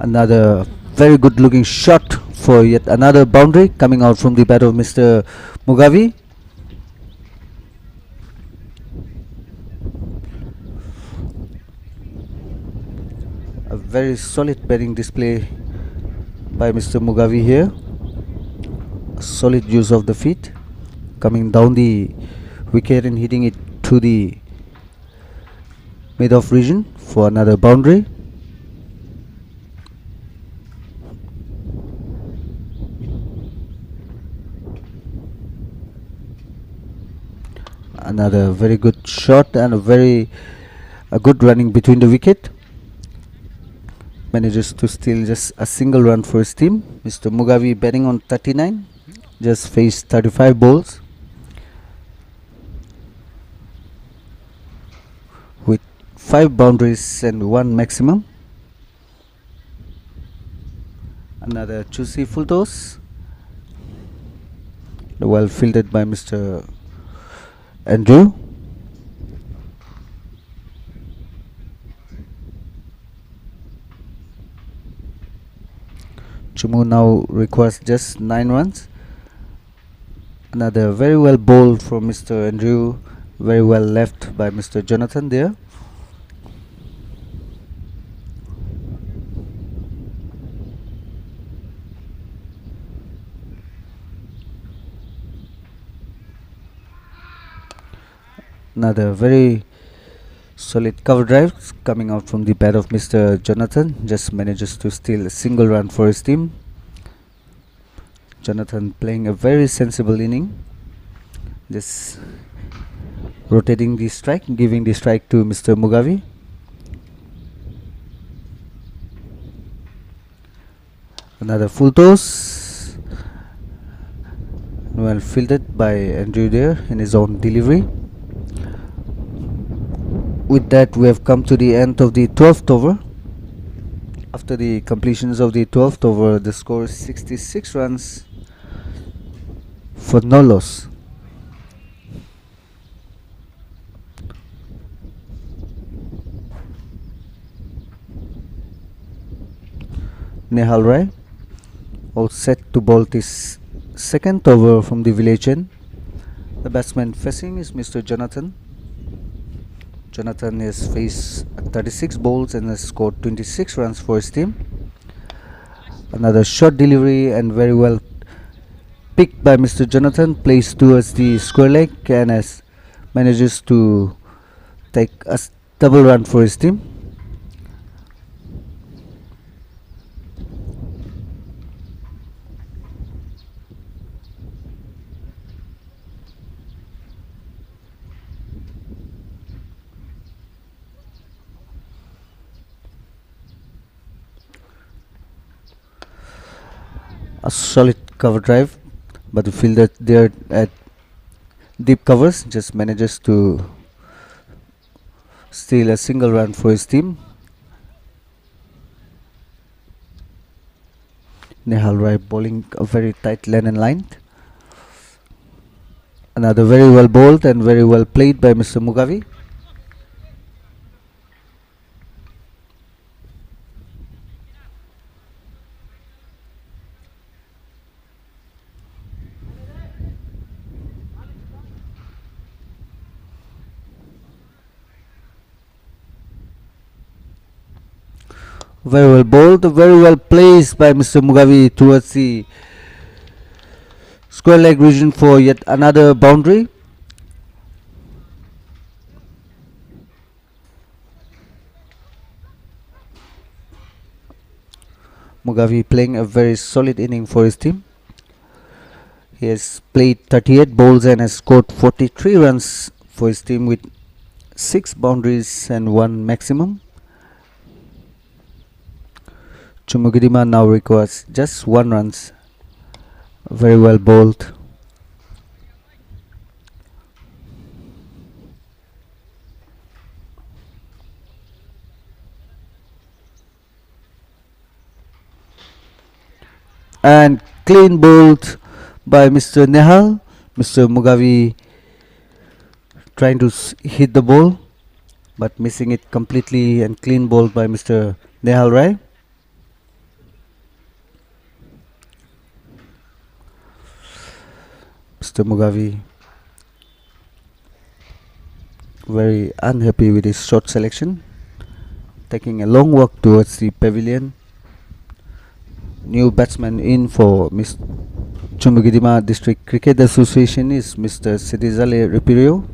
another very good looking shot for yet another boundary coming out from the bat of Mr. Mugavi. A very solid batting display by Mr. Mugavi here. solid use of the feet, coming down the wicket and hitting it to the mid-off region for another boundary. Another very good shot and a good running between the wicket. Manages to steal just a single run for his team. Mr. Mugavi batting on 39, just faced 35 balls with 5 boundaries and 1 maximum. Another juicy full toss, well fielded by Mr. Andrew. Chumu now requires just 9 runs. Another very well bowled from Mr. Andrew, very well left by Mr. Jonathan there. Another very solid cover drive coming out from the bat of Mr. Jonathan, just manages to steal a single run for his team. Jonathan playing a very sensible inning, just rotating the strike, giving the strike to Mr. Mugavi. Another full toss, well fielded by Andrew there in his own delivery. With that, we have come to the end of the 12th over. After the completions of the 12th over, the score is 66 runs for no loss. Nehal Rai all set to bowl this second over from the village end. The batsman facing is Mr. Jonathan. Jonathan has faced 36 balls and has scored 26 runs for his team. Another short delivery and very well picked by Mr. Jonathan, placed towards the square leg and manages to take a double run for his team. A solid cover drive, but the fielder there at deep covers just manages to steal a single run for his team. Nehal Rai bowling a very tight lane and line. Another very well bowled and very well played by Mr. Mugavi. Very well bowled, very well placed by Mr. Mugavi towards the square leg region for yet another boundary. Mugavi playing a very solid inning for his team. He has played 38 balls and has scored 43 runs for his team with 6 boundaries and 1 maximum. Chumukedima now requires just 1 runs. Very well bowled. And clean bowled by Mr. Nehal. Mr. Mugavi trying to hit the ball, but missing it completely, and clean bowled by Mr. Nehal Rai. Mr. Mugavi very unhappy with his shot selection, taking a long walk towards the pavilion. New batsman in for Chumukedima District Cricket Association is Mr. Sidizale Ripirio.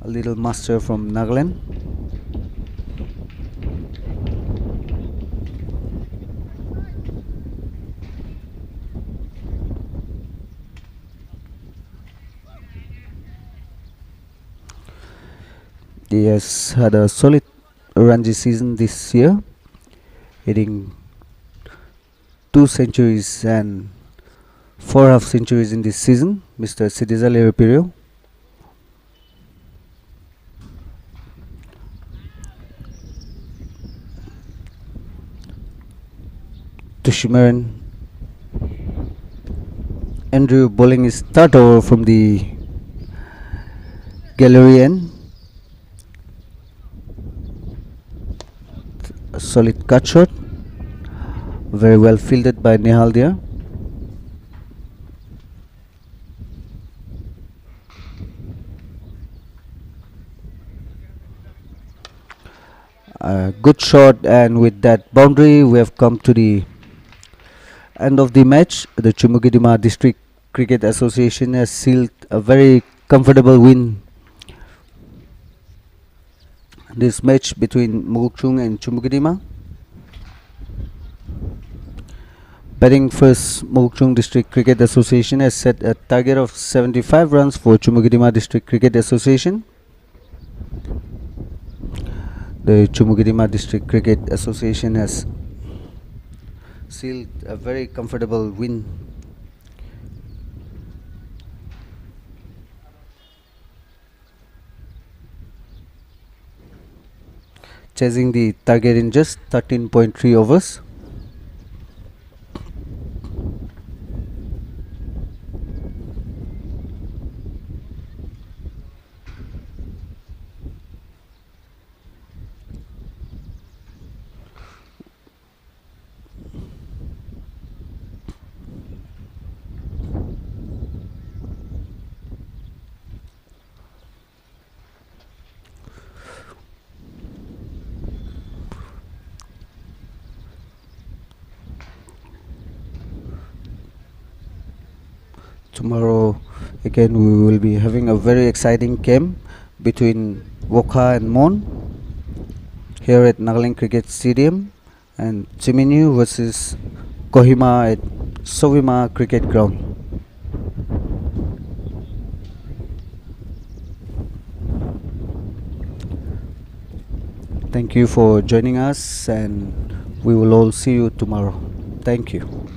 A little master from Nagaland. He has had a solid Ranji season this year, hitting 2 centuries and 4 half centuries in this season, Mr. Sidizale Ripirio. To Shimaran, Andrew bowling his third over from the gallery end. A solid cut shot, very well fielded by Nehal there. A good shot, and with that boundary we have come to the end of the match. The Chumukedima District Cricket Association has sealed a very comfortable win. This match between Mokokchung and Chumukedima. Batting first, Mokokchung District Cricket Association has set a target of 75 runs for Chumukedima District Cricket Association. The Chumukedima District Cricket Association has sealed a very comfortable win. Chasing the target in just 13.3 overs. Tomorrow again we will be having a very exciting game between Wokha and Mon here at Nagaland Cricket Stadium, and Chiminu versus Kohima at Sovima Cricket Ground. Thank you for joining us, and we will all see you tomorrow. Thank you.